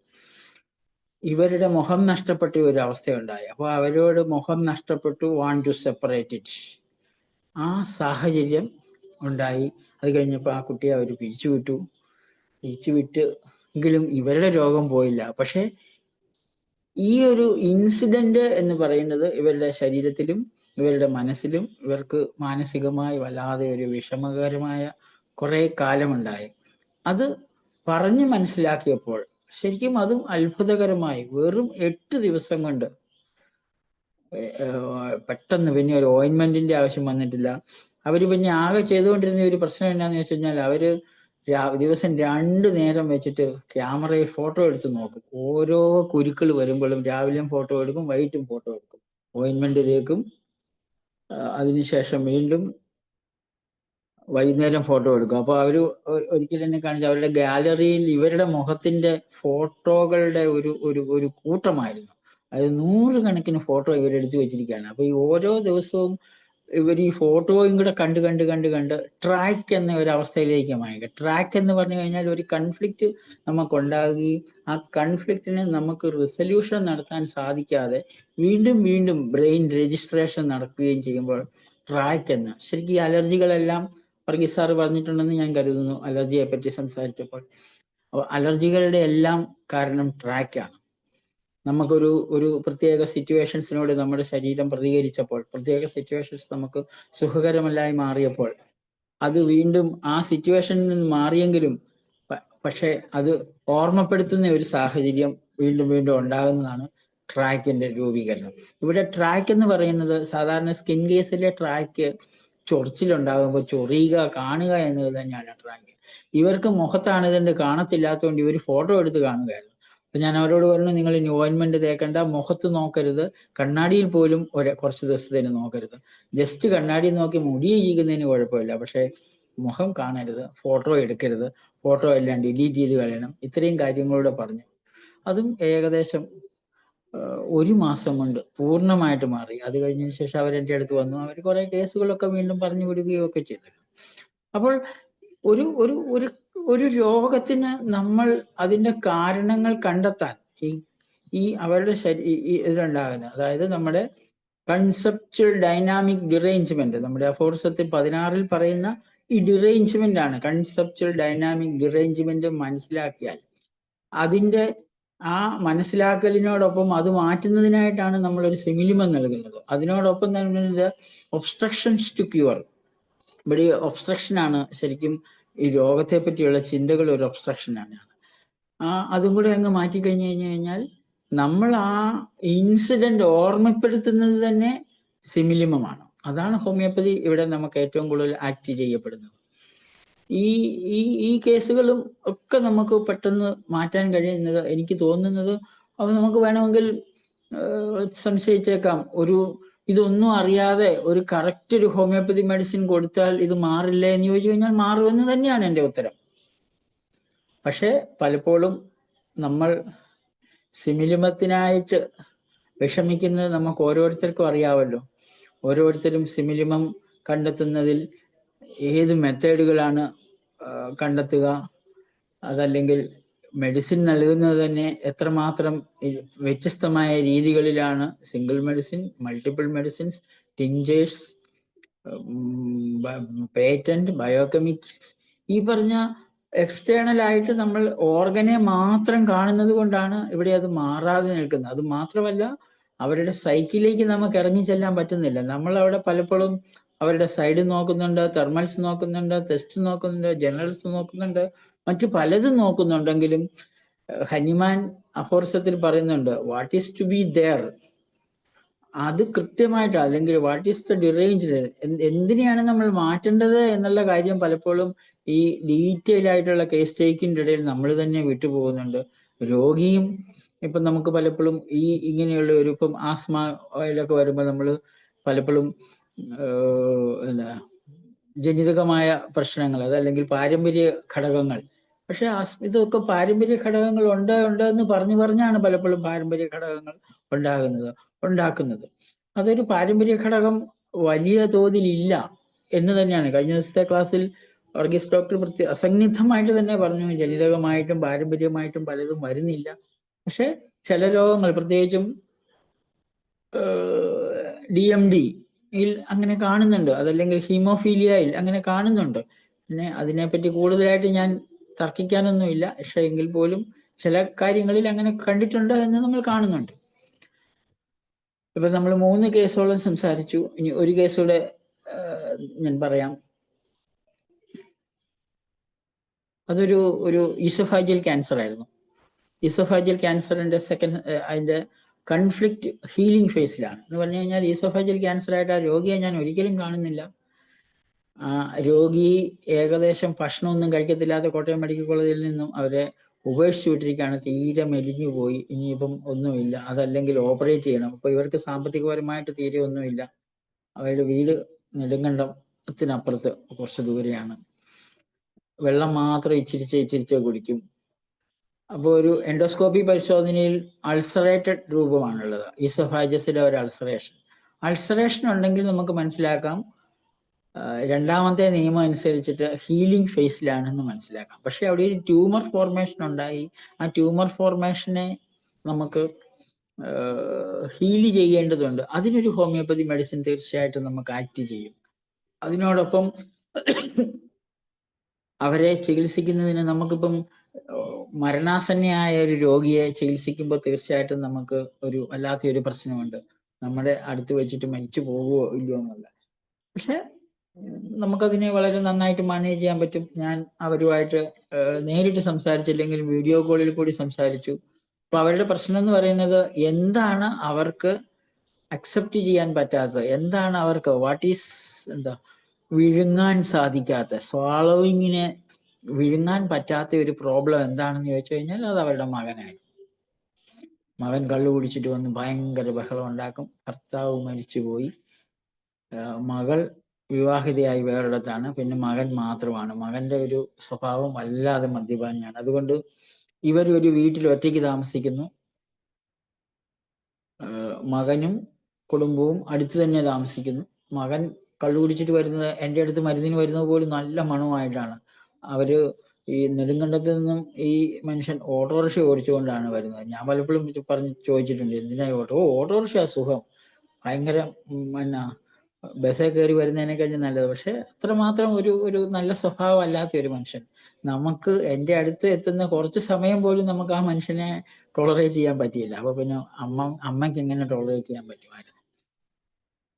ഇവരുടെ മുഖം നഷ്ടപ്പെട്ട ഒരു അവസ്ഥയുണ്ടായി. അപ്പോൾ അവരോട് മുഖം നഷ്ടപ്പെട്ടു, വാണ്ട് ടു സെപ്പറേറ്റ് ഇറ്റ്, ആ സാഹചര്യം ഉണ്ടായി. അത് കഴിഞ്ഞപ്പോൾ ആ കുട്ടിയെ അവർ പിരിച്ചുവിട്ട് എങ്കിലും ഇവരുടെ രോഗം പോയില്ല. പക്ഷെ ഈ ഒരു ഇൻസിഡന്റ് എന്ന് പറയുന്നത് ഇവരുടെ ശരീരത്തിലും ഇവരുടെ മനസ്സിലും ഇവർക്ക് മാനസികമായി വല്ലാതെ ഒരു വിഷമകരമായ കുറെ കാലമുണ്ടായി. അത് പറഞ്ഞു മനസ്സിലാക്കിയപ്പോൾ ശരിക്കും അതും അത്ഭുതകരമായി വെറും 8 ദിവസം കൊണ്ട് പെട്ടെന്ന് പിന്നെ ഒരു ഓയിൻമെന്റിന്റെ ആവശ്യം വന്നിട്ടില്ല. അവര് പിന്നെ ആകെ ചെയ്തുകൊണ്ടിരുന്ന ഒരു പ്രശ്നം എന്താന്ന് വെച്ച് കഴിഞ്ഞാൽ, അവര് ദിവസം 2 നേരം വെച്ചിട്ട് ക്യാമറയിൽ ഫോട്ടോ എടുത്ത് നോക്കും. ഓരോ കുരുക്കൾ വരുമ്പോഴും രാവിലെയും ഫോട്ടോ എടുക്കും, വൈകിട്ടും ഫോട്ടോ എടുക്കും. ഓയിൻമെന്റിലേക്കും അതിനുശേഷം വീണ്ടും വൈകുന്നേരം ഫോട്ടോ എടുക്കും. അപ്പോൾ അവര് ഒരിക്കലും എന്നെ കാണിച്ചു, അവരുടെ ഗാലറിയിൽ ഇവരുടെ മുഖത്തിന്റെ ഫോട്ടോകളുടെ ഒരു കൂട്ടമായിരുന്നു. അത് 100 കണക്കിന് ഫോട്ടോ ഇവരെടുത്ത് വെച്ചിരിക്കുകയാണ്. അപ്പൊ ഈ ഓരോ ദിവസവും ഇവർ ഈ ഫോട്ടോയും കൂടെ കണ്ട് ട്രാക്ക് എന്ന ഒരു അവസ്ഥയിലേക്ക് മാറുക. ട്രാക്ക് എന്ന് പറഞ്ഞു കഴിഞ്ഞാൽ ഒരു കൺഫ്ലിക്റ്റ് നമുക്കുണ്ടാകുകയും ആ കൺഫ്ലിക്റ്റിന് നമുക്ക് റിസൊല്യൂഷൻ നടത്താൻ സാധിക്കാതെ വീണ്ടും ബ്രെയിൻ രജിസ്ട്രേഷൻ നടക്കുകയും ചെയ്യുമ്പോൾ ട്രാക്ക് എന്ന്. ശരിക്കും ഈ അലർജികളെല്ലാം വർഗീസ് സാറ് പറഞ്ഞിട്ടുണ്ടെന്ന് ഞാൻ കരുതുന്നു അലർജിയെ പറ്റി സംസാരിച്ചപ്പോൾ. അലർജികളുടെ എല്ലാം കാരണം ട്രാക്കാണ്. നമുക്കൊരു പ്രത്യേക സിറ്റുവേഷൻസിനോട് നമ്മുടെ ശരീരം പ്രതികരിച്ചപ്പോൾ, പ്രത്യേക സിറ്റുവേഷൻസ് നമുക്ക് സുഖകരമല്ലായി മാറിയപ്പോൾ അത് വീണ്ടും ആ സിറ്റുവേഷനിൽ നിന്ന് മാറിയെങ്കിലും പക്ഷെ അത് ഓർമ്മപ്പെടുത്തുന്ന ഒരു സാഹചര്യം വീണ്ടും ഉണ്ടാകുന്നതാണ് ട്രാക്കിന്റെ രൂപീകരണം. ഇവിടെ ട്രാക്ക് എന്ന് പറയുന്നത് സാധാരണ സ്കിൻ കേസിലെ ട്രാക്ക് ചൊറിച്ചിലുണ്ടാകുമ്പോൾ ചൊറിയുക, കാണുക എന്നത് തന്നെയാണ് ട്രാക്ക്. ഇവർക്ക് മുഖത്താണ് ഇതിന്റെ കാണത്തില്ലാത്തതുകൊണ്ട് ഇവർ ഫോട്ടോ എടുത്ത് കാണുകയായിരുന്നു. അപ്പൊ ഞാൻ അവരോട് പറഞ്ഞു, നിങ്ങൾ ഇനി ഓയിൻമെന്റ് തേക്കണ്ട, മുഖത്ത് നോക്കരുത്, കണ്ണാടിയിൽ പോലും കുറച്ച് ദിവസത്തേന് നോക്കരുത്. ജസ്റ്റ് കണ്ണാടി നോക്കി മുടി ചെയ്യുന്നതിന് കുഴപ്പമില്ല, പക്ഷെ മുഖം കാണരുത്, ഫോട്ടോ എടുക്കരുത്, ഫോട്ടോ എല്ലാം ഡിലീറ്റ് ചെയ്ത് കളയണം, ഇത്രയും കാര്യങ്ങളൂടെ പറഞ്ഞു. അതും ഏകദേശം 1 മാസം കൊണ്ട് പൂർണ്ണമായിട്ട് മാറി. അത് കഴിഞ്ഞതിന് ശേഷം അവരെൻ്റെ അടുത്ത് വന്നു. അവർ കുറെ കേസുകളൊക്കെ വീണ്ടും പറഞ്ഞു വിടുകയും ഒക്കെ ചെയ്തു. അപ്പോൾ ഒരു രോഗത്തിന് നമ്മൾ അതിന്റെ കാരണങ്ങൾ കണ്ടെത്താൻ ഈ അവരുടെ ഇതിലുണ്ടാകുന്ന, അതായത് നമ്മുടെ കൺസെപ്ച്വൽ ഡൈനാമിക് ഡിറേഞ്ച്മെന്റ്, നമ്മുടെ അഫോർസത്തിൽ 16 പറയുന്ന ഈ ഡിറേഞ്ച്മെന്റ് ആണ്. കൺസെപ്ച്വൽ ഡൈനാമിക് ഡിറേഞ്ച്മെന്റ് മനസ്സിലാക്കിയാൽ അതിന്റെ ആ മനസ്സിലാക്കലിനോടൊപ്പം അത് മാറ്റുന്നതിനായിട്ടാണ് നമ്മൾ ഒരു സിമിലിമം നൽകുന്നത്. അതിനോടൊപ്പം തന്നെ ഒബ്സ്ട്രക്ഷൻസ് ടു ക്യൂർ. ഇവിടെ ഒബ്സ്ട്രക്ഷനാണ് ശരിക്കും ഈ രോഗത്തെ പറ്റിയുള്ള ചിന്തകൾ ഒരു ഒബ്സ്ട്രക്ഷനാണ്. അതും കൂടെ അങ്ങ് മാറ്റിക്കഴിഞ്ഞു കഴിഞ്ഞാൽ നമ്മൾ ആ ഇൻസിഡന്റ് ഓർമ്മപ്പെടുത്തുന്നത് തന്നെ സിമിലിമമാണ്. അതാണ് ഹോമിയോപ്പതി ഇവിടെ നമുക്ക് ഏറ്റവും കൂടുതൽ ആക്ട് ചെയ്യപ്പെടുന്നത്. ഈ ഈ ഈ കേസുകളും ഒക്കെ നമുക്ക് പെട്ടെന്ന് മാറ്റാൻ കഴിയുന്നത് എനിക്ക് തോന്നുന്നത് അത് നമുക്ക് വേണമെങ്കിൽ സംശയിച്ചേക്കാം. ഇതൊന്നും അറിയാതെ ഒരു കറക്റ്റ് ഒരു ഹോമിയോപ്പതി മെഡിസിൻ കൊടുത്താൽ ഇത് മാറില്ല എന്ന് ചോദിച്ചു കഴിഞ്ഞാൽ മാറുമെന്ന് തന്നെയാണ് എൻ്റെ ഉത്തരം. പക്ഷെ പലപ്പോഴും നമ്മൾ സിമിലിമത്തിനായിട്ട് വിഷമിക്കുന്നത് നമുക്ക് ഓരോരുത്തർക്കും അറിയാമല്ലോ. ഓരോരുത്തരും സിമിലിമം കണ്ടെത്തുന്നതിൽ ഏത് മെത്തേഡുകളാണ് കണ്ടെത്തുക, അതല്ലെങ്കിൽ മെഡിസിൻ നൽകുന്നത് തന്നെ എത്രമാത്രം വ്യത്യസ്തമായ രീതികളിലാണ്. Single medicine, multiple medicines, tinctures, patent, biochemics, ഈ പറഞ്ഞ എക്സ്റ്റേണൽ ആയിട്ട് നമ്മൾ ഓർഗനെ മാത്രം കാണുന്നത് കൊണ്ടാണ് ഇവിടെ അത് മാറാതെ നിൽക്കുന്നത്. അത് മാത്രമല്ല, അവരുടെ സൈക്കിളിലേക്ക് നമുക്ക് ഇറങ്ങി ചെല്ലാൻ പറ്റുന്നില്ല. നമ്മൾ അവിടെ പലപ്പോഴും അവരുടെ സൈഡ് നോക്കുന്നുണ്ട്, തെർമൽസ് നോക്കുന്നുണ്ട്, ടെസ്റ്റ് നോക്കുന്നുണ്ട്, ജനറൽസ് നോക്കുന്നുണ്ട്, മറ്റു പലതും നോക്കുന്നുണ്ടെങ്കിലും ഹനിമാൻ അഫോർസത്തിൽ പറയുന്നുണ്ട് what is to be there, അത് കൃത്യമായിട്ട്, അല്ലെങ്കിൽ വാട്ട് ഈസ് ദ ഡിറേഞ്ച്ഡ്, എന്തിനെയാണ് നമ്മൾ മാറ്റേണ്ടത് എന്നുള്ള കാര്യം പലപ്പോഴും ഈ ഡീറ്റെയിൽ ആയിട്ടുള്ള കേസ് ടേക്കിൻ്റെ ഇടയിൽ നമ്മൾ തന്നെ വിട്ടുപോകുന്നുണ്ട്. രോഗിയും ഇപ്പം നമുക്ക് പലപ്പോഴും ഇങ്ങനെയുള്ള ഇപ്പം ആസ്മയിലൊക്കെ വരുമ്പോൾ നമ്മൾ പലപ്പോഴും എന്താ ജനിതകമായ പ്രശ്നങ്ങൾ, അതല്ലെങ്കിൽ പാരമ്പര്യ ഘടകങ്ങൾ, പക്ഷെ ഇതൊക്കെ പാരമ്പര്യ ഘടകങ്ങൾ ഉണ്ട് എന്ന് പറഞ്ഞാണ് പലപ്പോഴും പാരമ്പര്യ ഘടകങ്ങൾ ഉണ്ടാക്കുന്നത്. അതൊരു പാരമ്പര്യ ഘടകം വലിയ തോതിൽ ഇല്ല എന്ന് തന്നെയാണ് കഴിഞ്ഞ ദിവസത്തെ ക്ലാസ്സിൽ വർഗീസ് ഡോക്ടർ അസന്നിഗ്ധമായിട്ട് തന്നെ പറഞ്ഞു, ജനിതകമായിട്ടും പാരമ്പര്യമായിട്ടും പലതും വരുന്നില്ല. പക്ഷെ ചില രോഗങ്ങൾ, പ്രത്യേകിച്ചും DMD-യിൽ അങ്ങനെ കാണുന്നുണ്ട്, അതല്ലെങ്കിൽ ഹീമോഫീലിയയിൽ അങ്ങനെ കാണുന്നുണ്ട്. പിന്നെ അതിനെപ്പറ്റി കൂടുതലായിട്ട് ഞാൻ തർക്കിക്കാനൊന്നുമില്ല. പക്ഷെ എങ്കിൽ പോലും ചില കാര്യങ്ങളിൽ അങ്ങനെ കണ്ടിട്ടുണ്ട് എന്ന് നമ്മൾ കാണുന്നുണ്ട്. ഇപ്പൊ നമ്മൾ 3 കേസോളം സംസാരിച്ചു. ഇനി ഒരു കേസൂടെ ഞാൻ പറയാം. അതൊരു ഈസോഫാജിയൽ ക്യാൻസർ ആയിരുന്നു. ഈസോഫാജിയൽ ക്യാൻസറിന്റെ അതിന്റെ കൺഫ്ലിക്റ്റ് ഹീലിംഗ് ഫേസിലാണ്. എന്ന് പറഞ്ഞു കഴിഞ്ഞാൽ ഈസോഫാജിയൽ ക്യാൻസർ ആയിട്ട് ആ രോഗിയെ ഞാൻ ഒരിക്കലും കാണുന്നില്ല. ആ രോഗി ഏകദേശം ഭക്ഷണമൊന്നും കഴിക്കത്തില്ലാത്ത കോട്ടയം മെഡിക്കൽ കോളേജിൽ നിന്നും അവരെ ഉപേക്ഷിച്ചു വിട്ടിരിക്കുകയാണ്. തീരെ മെലിഞ്ഞു പോയി, ഇനിയിപ്പം ഒന്നുമില്ല, അതല്ലെങ്കിൽ ഓപ്പറേറ്റ് ചെയ്യണം. അപ്പൊ ഇവർക്ക് സാമ്പത്തികപരമായിട്ട് തീരെ ഒന്നുമില്ല. അവരുടെ വീട് നെടുങ്കണ്ടത്തിനപ്പുറത്ത് കുറച്ച് ദൂരെയാണ്. വെള്ളം മാത്രം ഇച്ചിരിച്ചേ കുടിക്കും. അപ്പോൾ ഒരു എൻഡോസ്കോപ്പി പരിശോധനയിൽ അൾസറേറ്റഡ് രൂപമാണുള്ളത്, ഈസോഫാജസിലെ ഒരു അൾസറേഷൻ ഉണ്ടെങ്കിൽ നമുക്ക് മനസ്സിലാക്കാം, രണ്ടാമത്തെ നിയമം അനുസരിച്ചിട്ട് ഹീലിംഗ് ഫേസിലാണെന്ന് മനസ്സിലാക്കാം. പക്ഷെ അവിടെ ഒരു ട്യൂമർ ഫോർമേഷൻ ഉണ്ടായി. ആ ട്യൂമർ ഫോർമേഷനെ നമുക്ക് ഹീല് ചെയ്യേണ്ടതുണ്ട്. അതിനൊരു ഹോമിയോപ്പതി മെഡിസിൻ തീർച്ചയായിട്ടും നമുക്ക് ആക്ട് ചെയ്യും. അതിനോടൊപ്പം അവരെ ചികിത്സിക്കുന്നതിന് നമുക്കിപ്പം മരണാസന്നയായ ഒരു രോഗിയെ ചികിത്സിക്കുമ്പോൾ തീർച്ചയായിട്ടും നമുക്ക് വല്ലാത്തൊരു പ്രശ്നമുണ്ട്, നമ്മുടെ അടുത്ത് വെച്ചിട്ട് മരിച്ചു പോകുമോ ഇല്ലയോ എന്നുള്ള. പക്ഷെ നമുക്കതിനെ വളരെ നന്നായിട്ട് മാനേജ് ചെയ്യാൻ പറ്റും. ഞാൻ അവരുമായിട്ട് നേരിട്ട് സംസാരിച്ചില്ലെങ്കിലും വീഡിയോ കോളിൽ കൂടി സംസാരിച്ചു. അപ്പൊ അവരുടെ പ്രശ്നം എന്ന് പറയുന്നത് എന്താണ് അവർക്ക് അക്സെപ്റ്റ് ചെയ്യാൻ പറ്റാത്തത്, എന്താണ് അവർക്ക് വിഴുങ്ങാൻ സാധിക്കാത്ത, സ്വാളോയിങ്ങിനെ വിഴുങ്ങാൻ പറ്റാത്ത ഒരു പ്രോബ്ലം എന്താണെന്ന് ചോദിച്ചു കഴിഞ്ഞാൽ അത് അവരുടെ മകനായി. മകൻ കള്ളു കുടിച്ചിട്ട് വന്ന് ഭയങ്കര ബഹളം ഉണ്ടാക്കും, ഭർത്താവ് മരിച്ചുപോയി, മകൾ വിവാഹിതയായി വേറൊരിടത്താണ്, പിന്നെ മകൻ മാത്രമാണ്. മകന്റെ ഒരു സ്വഭാവം വല്ലാതെ മദ്യപാനിയാണ്. അതുകൊണ്ട് ഒരു വീട്ടിൽ ഒറ്റയ്ക്ക് താമസിക്കുന്നു. മകനും കുടുംബവും അടുത്ത് തന്നെ താമസിക്കുന്നു. മകൻ കള്ളു കുടിച്ചിട്ട് വരുന്നത്, എൻ്റെ അടുത്ത് മരുന്നിന് വരുന്നത് പോലും നല്ല മണമായിട്ടാണ്. അവര് ഈ നെടുങ്കണ്ടത്ത് നിന്നും ഈ മനുഷ്യൻ ഓട്ടോറിക്ഷ ഓടിച്ചുകൊണ്ടാണ് വരുന്നത്. ഞാൻ പലപ്പോഴും ചോദിച്ചിട്ടുണ്ട്, എന്തിനാ ഓട്ടോറിക്ഷ സുഖം, ഭയങ്കര ബസ്സിൽ കയറി വരുന്നതിനെക്കാളും നല്ലത്. പക്ഷെ അത്രമാത്രം ഒരു നല്ല സ്വഭാവം അല്ലാത്ത ഒരു മനുഷ്യൻ. നമുക്ക് എൻ്റെ അടുത്ത് എത്തുന്ന കുറച്ച് സമയം പോലും നമുക്ക് ആ മനുഷ്യനെ ടോളറേറ്റ് ചെയ്യാൻ പറ്റിയില്ല. അപ്പൊ പിന്നെ അമ്മയ്ക്ക് എങ്ങനെ ടോളറേറ്റ് ചെയ്യാൻ പറ്റുമായിരുന്നു?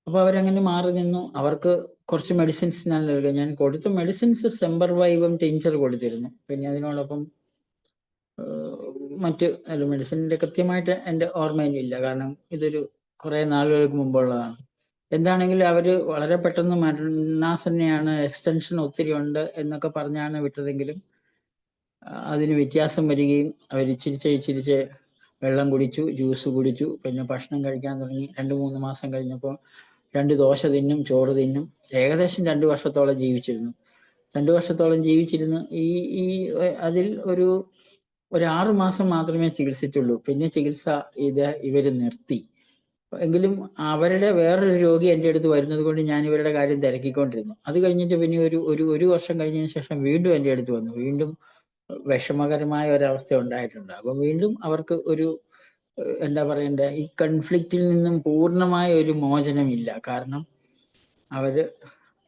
അപ്പൊ അവരങ്ങനെ മാറി നിന്നു. അവർക്ക് കുറച്ച് മെഡിസിൻസ് ഞാൻ നൽകുക. ഞാൻ കൊടുത്ത മെഡിസിൻസ് സെമ്പർവൈവും ടിഞ്ചർ കൊടുത്തിരുന്നു. പിന്നെ അതിനോടൊപ്പം മറ്റ് മെഡിസിൻ്റെ കൃത്യമായിട്ട് എൻ്റെ ഓർമ്മയിലില്ല, കാരണം ഇതൊരു കുറെ നാളുകൾക്ക് മുമ്പുള്ളതാണ്. എന്താണെങ്കിലും അവർ വളരെ പെട്ടെന്ന് മരണാസന്നയാണ്, എക്സ്റ്റൻഷൻ ഒത്തിരി ഉണ്ട് എന്നൊക്കെ പറഞ്ഞാണ് വിട്ടതെങ്കിലും അതിന് വ്യത്യാസം വരികയും അവർ ഇച്ചിരിച്ച് വെള്ളം കുടിച്ചു, ജ്യൂസ് കുടിച്ചു, പിന്നെ ഭക്ഷണം കഴിക്കാൻ തുടങ്ങി. 2-3 മാസം കഴിഞ്ഞപ്പോൾ 2 ദോശ തിന്നും, ചോറ് തിന്നും. ഏകദേശം 2 വർഷത്തോളം ജീവിച്ചിരുന്നു. 2 വർഷത്തോളം ജീവിച്ചിരുന്ന് ഈ ഈ അതിൽ ഒരു 6 മാസം മാത്രമേ ചികിത്സിച്ചുള്ളൂ. പിന്നെ ചികിത്സ ഇവർ നിർത്തി. എങ്കിലും അവരുടെ വേറൊരു രോഗി എൻ്റെ അടുത്ത് വരുന്നത് കൊണ്ട് ഞാൻ ഇവരുടെ കാര്യം തിരക്കിക്കൊണ്ടിരുന്നു. അത് കഴിഞ്ഞിട്ട് പിന്നെ ഒരു വർഷം കഴിഞ്ഞതിന് ശേഷം വീണ്ടും എൻ്റെ അടുത്ത് വന്നു. വീണ്ടും വിഷമകരമായ ഒരവസ്ഥ ഉണ്ടായിട്ടുണ്ട്. അപ്പോൾ വീണ്ടും അവർക്ക് ഒരു എന്താ പറയണ്ടേ, ഈ കൺഫ്ലിക്റ്റിൽ നിന്നും പൂർണ്ണമായ ഒരു മോചനമില്ല. കാരണം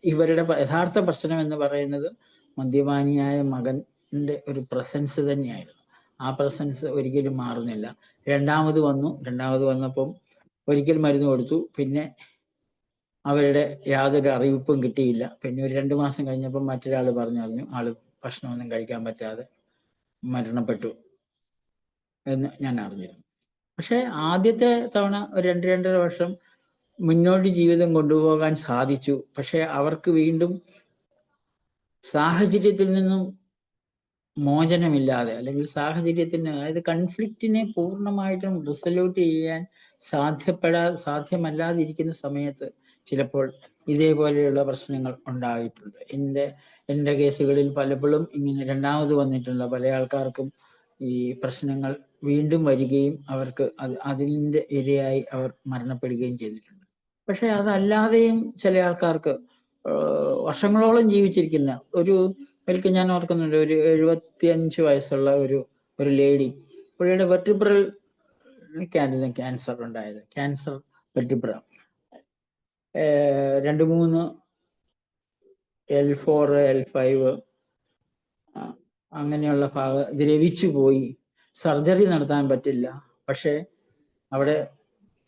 ഇവരുടെ യഥാർത്ഥ പ്രശ്നം എന്ന് പറയുന്നത് മദ്യപാനിയായ മകൻ്റെ ഒരു പ്രസൻസ് തന്നെയായിരുന്നു. ആ പ്രസൻസ് ഒരിക്കലും മാറുന്നില്ല. രണ്ടാമത് വന്നപ്പം ഒരിക്കൽ മരുന്ന് കൊടുത്തു. പിന്നെ അവരുടെ യാതൊരു അറിയിപ്പും കിട്ടിയില്ല. പിന്നെ ഒരു 2 മാസം കഴിഞ്ഞപ്പോൾ മറ്റൊരാൾ പറഞ്ഞറിഞ്ഞു ആള് ഭക്ഷണമൊന്നും കഴിക്കാൻ പറ്റാതെ മരണപ്പെട്ടു എന്ന് ഞാൻ അറിഞ്ഞിരുന്നു. പക്ഷെ ആദ്യത്തെ തവണ ഒരു 2-2.5 വർഷം മുന്നോട്ട് ജീവിതം കൊണ്ടുപോകാൻ സാധിച്ചു. പക്ഷെ അവർക്ക് വീണ്ടും സാഹചര്യത്തിൽ നിന്നും മോചനമില്ലാതെ, അല്ലെങ്കിൽ സാഹചര്യത്തിന്, അതായത് കൺഫ്ലിക്റ്റിനെ പൂർണ്ണമായിട്ടും റിസൊല്യൂട്ട് ചെയ്യാൻ സാധ്യമല്ലാതിരിക്കുന്ന സമയത്ത് ചിലപ്പോൾ ഇതേപോലെയുള്ള പ്രശ്നങ്ങൾ ഉണ്ടായിട്ടുണ്ട്. എൻ്റെ കേസുകളിൽ പലപ്പോഴും ഇങ്ങനെ രണ്ടാമത് വന്നിട്ടുള്ള പല ആൾക്കാർക്കും ഈ പ്രശ്നങ്ങൾ വീണ്ടും വരികയും അവർക്ക് അതിൻ്റെ ഇരയായി അവർ മരണപ്പെടുകയും ചെയ്തിട്ടുണ്ട്. പക്ഷെ അതല്ലാതെയും ചില ആൾക്കാർക്ക് വർഷങ്ങളോളം ജീവിച്ചിരിക്കുന്ന ഒരിക്കൽ ഞാൻ ഓർക്കുന്നുണ്ട്, ഒരു 75 വയസ്സുള്ള ഒരു ലേഡി, പുള്ളിയുടെ വെർട്ടിബ്രൽ ക്യാൻസർ ഉണ്ടായത്. ക്യാൻസർ വെർട്ടിബ്ര 2-3 L4 L5 അങ്ങനെയുള്ള ഭാഗം ദ്രവിച്ചു പോയി. സർജറി നടത്താൻ പറ്റില്ല. പക്ഷെ അവിടെ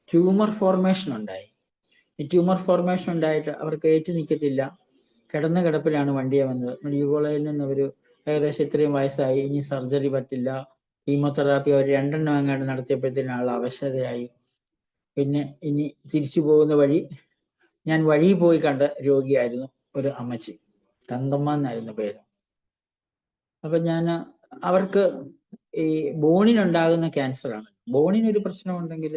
ട്യൂമർ ഫോർമേഷൻ ഉണ്ടായി. ഈ ട്യൂമർ ഫോർമേഷൻ ഉണ്ടായിട്ട് അവർക്ക് ഏറ്റു നിൽക്കത്തില്ല. കിടന്ന കിടപ്പിലാണ് വണ്ടിയെ വന്നത്. മെഡിക്കൽ കോളേജിൽ നിന്ന് അവർ ഏകദേശം ഇത്രയും വയസ്സായി, ഇനി സർജറി പറ്റില്ല, കീമോതെറാപ്പി അവർ 2 എണ്ണം അങ്ങാണ്ട് നടത്തിയപ്പോഴത്തേനും ആൾ അവശതയായി. പിന്നെ ഇനി തിരിച്ചു പോകുന്ന വഴി ഞാൻ വഴിയിൽ പോയി കണ്ട രോഗിയായിരുന്നു ഒരു അമ്മച്ചി, തങ്കമ്മ എന്നായിരുന്നു പേര്. അപ്പൊ അവർക്ക് ഈ ബോണിനുണ്ടാകുന്ന ക്യാൻസറാണ്. ബോണിനൊരു പ്രശ്നമുണ്ടെങ്കിൽ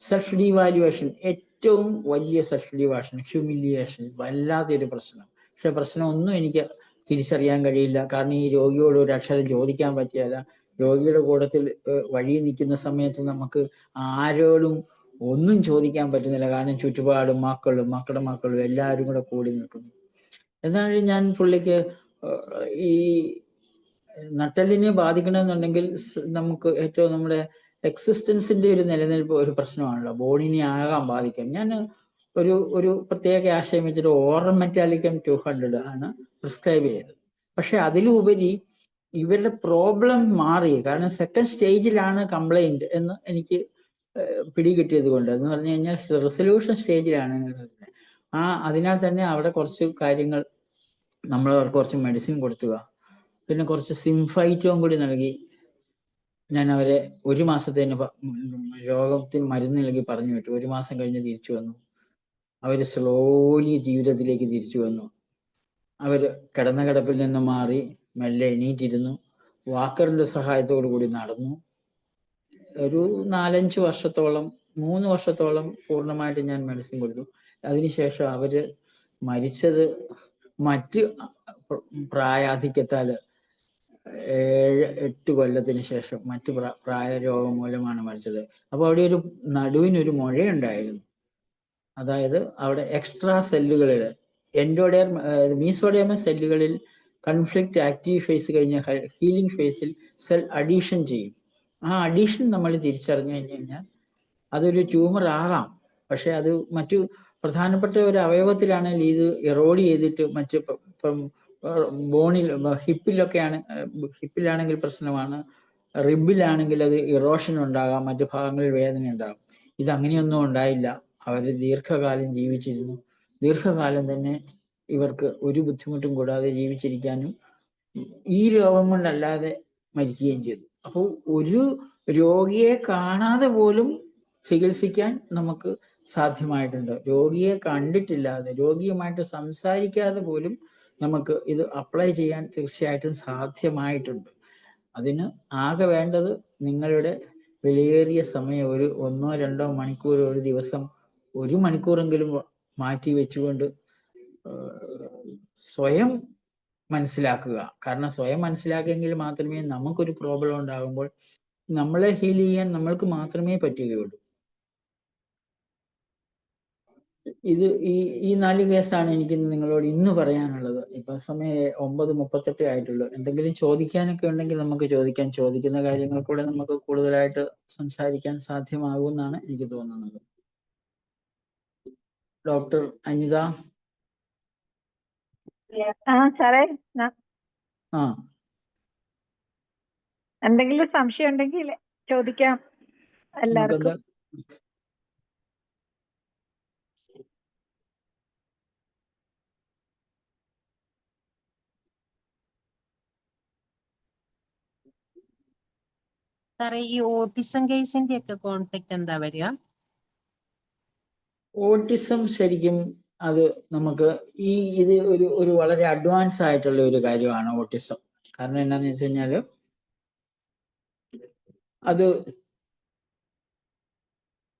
സെൽഫ് ഡീവാലുവേഷൻ, ഏറ്റവും വലിയ സെൽഫ് ഡീവാലുവേഷൻ, ഹ്യൂമിലിയേഷൻ, വല്ലാത്തൊരു പ്രശ്നം. പക്ഷെ പ്രശ്നമൊന്നും എനിക്ക് തിരിച്ചറിയാൻ കഴിയില്ല. കാരണം ഈ രോഗിയോട് ഒരു അക്ഷരം ചോദിക്കാൻ പറ്റിയല്ല. രോഗിയുടെ കൂട്ടത്തിൽ വഴി നിൽക്കുന്ന സമയത്ത് നമുക്ക് ആരോടും ഒന്നും ചോദിക്കാൻ പറ്റുന്നില്ല. കാരണം ചുറ്റുപാടും മക്കളുടെ മക്കളും എല്ലാവരും കൂടെ കൂടി നിൽക്കുന്നു. എന്നാലും ഞാൻ പുള്ളിക്ക് ഈ നട്ടെല്ലിനെ ബാധിക്കണമെന്നുണ്ടെങ്കിൽ നമുക്ക് ഏറ്റവും നമ്മുടെ എക്സിസ്റ്റൻസിന്റെ ഒരു നിലനിൽപ്പ് ഒരു പ്രശ്നമാണല്ലോ. ബോഡിനെ ആകാൻ ബാധിക്കും. ഞാൻ ഒരു പ്രത്യേക ആശയം വെച്ചിട്ട് ഓറൽ മെറ്റാലിക്കം 200 ആണ് പ്രിസ്ക്രൈബ് ചെയ്തത്. പക്ഷെ അതിലുപരി ഇവരുടെ പ്രോബ്ലം മാറി. കാരണം സെക്കൻഡ് സ്റ്റേജിലാണ് കംപ്ലൈന്റ് എന്ന് എനിക്ക് പിടികിട്ടിയത് കൊണ്ട്, എന്ന് പറഞ്ഞു കഴിഞ്ഞാൽ റെസൊല്യൂഷൻ സ്റ്റേജിലാണ്. അതിനാൽ തന്നെ അവിടെ കുറച്ച് കാര്യങ്ങൾ നമ്മൾ അവർക്ക് കുറച്ച് മെഡിസിൻ കൊടുക്കുക, പിന്നെ കുറച്ച് സിംഫൈറ്റോം കൂടി നൽകി ഞാൻ അവരെ 1 മാസത്തേന് രോഗത്തിന് മരുന്ന് നൽകി പറഞ്ഞു വിട്ടു. 1 മാസം കഴിഞ്ഞ് തിരിച്ചു വന്നു. അവര് സ്ലോലി ജീവിതത്തിലേക്ക് തിരിച്ചു വന്നു. അവര് കിടന്ന കിടപ്പിൽ നിന്ന് മാറി മെല്ലെ എണീറ്റിരുന്നു. വാക്കറിന്റെ സഹായത്തോടു കൂടി നടന്നു. ഒരു 4-5 വർഷത്തോളം, 3 വർഷത്തോളം പൂർണ്ണമായിട്ട് ഞാൻ മെഡിസിൻ കൊടുത്തു. അതിനുശേഷം അവര് മരിച്ചത് മറ്റ് പ്രായാധിക്യത്താല് 7-8 കൊല്ലത്തിന് ശേഷം മറ്റ് പ്രായരോഗം മൂലമാണ് മരിച്ചത്. അപ്പോൾ അവിടെ ഒരു നടുവിനൊരു മുഴയുണ്ടായിരുന്നു. അതായത് അവിടെ എക്സ്ട്രാ സെല്ലുകളിൽ മീസോഡേമസ് സെല്ലുകളിൽ കൺഫ്ലിക്റ്റ് ആക്റ്റീവ് ഫേസ് കഴിഞ്ഞ ഹീലിംഗ് ഫേസിൽ സെൽ അഡീഷൻ ചെയ്യും. ആ അഡീഷൻ നമ്മൾ തിരിച്ചറിഞ്ഞു കഴിഞ്ഞാൽ അതൊരു ട്യൂമർ ആകാം. പക്ഷെ അത് മറ്റു പ്രധാനപ്പെട്ട ഒരു അവയവത്തിലാണെങ്കിൽ ഇത് എറോഡ് ചെയ്തിട്ട് മറ്റ് ഇപ്പം ബോണിൽ, ഹിപ്പിലാണെങ്കിൽ പ്രശ്നമാണ്, റിബിലാണെങ്കിൽ അത് ഇറോഷൻ ഉണ്ടാകാം, മറ്റു ഭാഗങ്ങളിൽ വേദന ഉണ്ടാകാം. ഇതങ്ങനെയൊന്നും ഉണ്ടായില്ല. അവർ ദീർഘകാലം ജീവിച്ചിരുന്നു. ദീർഘകാലം തന്നെ ഇവർക്ക് ഒരു ബുദ്ധിമുട്ടും കൂടാതെ ജീവിച്ചിരിക്കാനും ഈ രോഗം കൊണ്ടല്ലാതെ മരിക്കുകയും ചെയ്തു. അപ്പോൾ ഒരു രോഗിയെ കാണാതെ പോലും ചികിത്സിക്കാൻ നമുക്ക് സാധ്യമായിട്ടുണ്ട്. രോഗിയെ കണ്ടിട്ടില്ലാതെ, രോഗിയുമായിട്ട് സംസാരിക്കാതെ പോലും നമുക്ക് ഇത് അപ്ലൈ ചെയ്യാൻ തീർച്ചയായിട്ടും സാധ്യമായിട്ടുണ്ട്. അതിന് ആകെ വേണ്ടത് നിങ്ങളുടെ വിലയേറിയ സമയം, ഒരു 1-2 മണിക്കൂർ ഒരു ദിവസം 1 മണിക്കൂറെങ്കിലും മാറ്റി വെച്ചുകൊണ്ട് സ്വയം മനസ്സിലാക്കുക. കാരണം സ്വയം മനസ്സിലാക്കിയെങ്കിൽ മാത്രമേ നമുക്കൊരു പ്രോബ്ലം ഉണ്ടാകുമ്പോൾ നമ്മളെ ഹീൽ ചെയ്യാൻ നമ്മൾക്ക് മാത്രമേ പറ്റുകയുള്ളൂ. ഇത് ഈ 4 കേസാണ് എനിക്ക് നിങ്ങളോട് ഇന്ന് പറയാനുള്ളത്. ഇപ്പൊ സമയം 9:38 ആയിട്ടുള്ളൂ. എന്തെങ്കിലും ചോദിക്കാനൊക്കെ ഉണ്ടെങ്കിൽ നമുക്ക് ചോദിക്കാം. ചോദിക്കുന്ന കാര്യങ്ങൾ കൂടെ നമുക്ക് കൂടുതലായിട്ട് സംസാരിക്കാൻ സാധ്യമാകുമെന്നാണ് എനിക്ക് തോന്നുന്നത്. ഡോക്ടർ അനിത. സാറേ, ആ, എന്തെങ്കിലും സംശയം ഉണ്ടെങ്കിൽ ചോദിക്കാം എല്ലാവർക്കും. സാറേ, ഈ ഓട്ടിസം കേസിന്റെ ഒക്കെ കോൺഫ്ലിക്റ്റ് എന്താ വരിക? ഓട്ടിസം ശരിക്കും അത് നമുക്ക് ഇത് ഒരു വളരെ അഡ്വാൻസ് ആയിട്ടുള്ള ഒരു കാര്യമാണ് ഓട്ടിസം. കാരണം എന്താന്ന് വെച്ച് കഴിഞ്ഞാല് അത്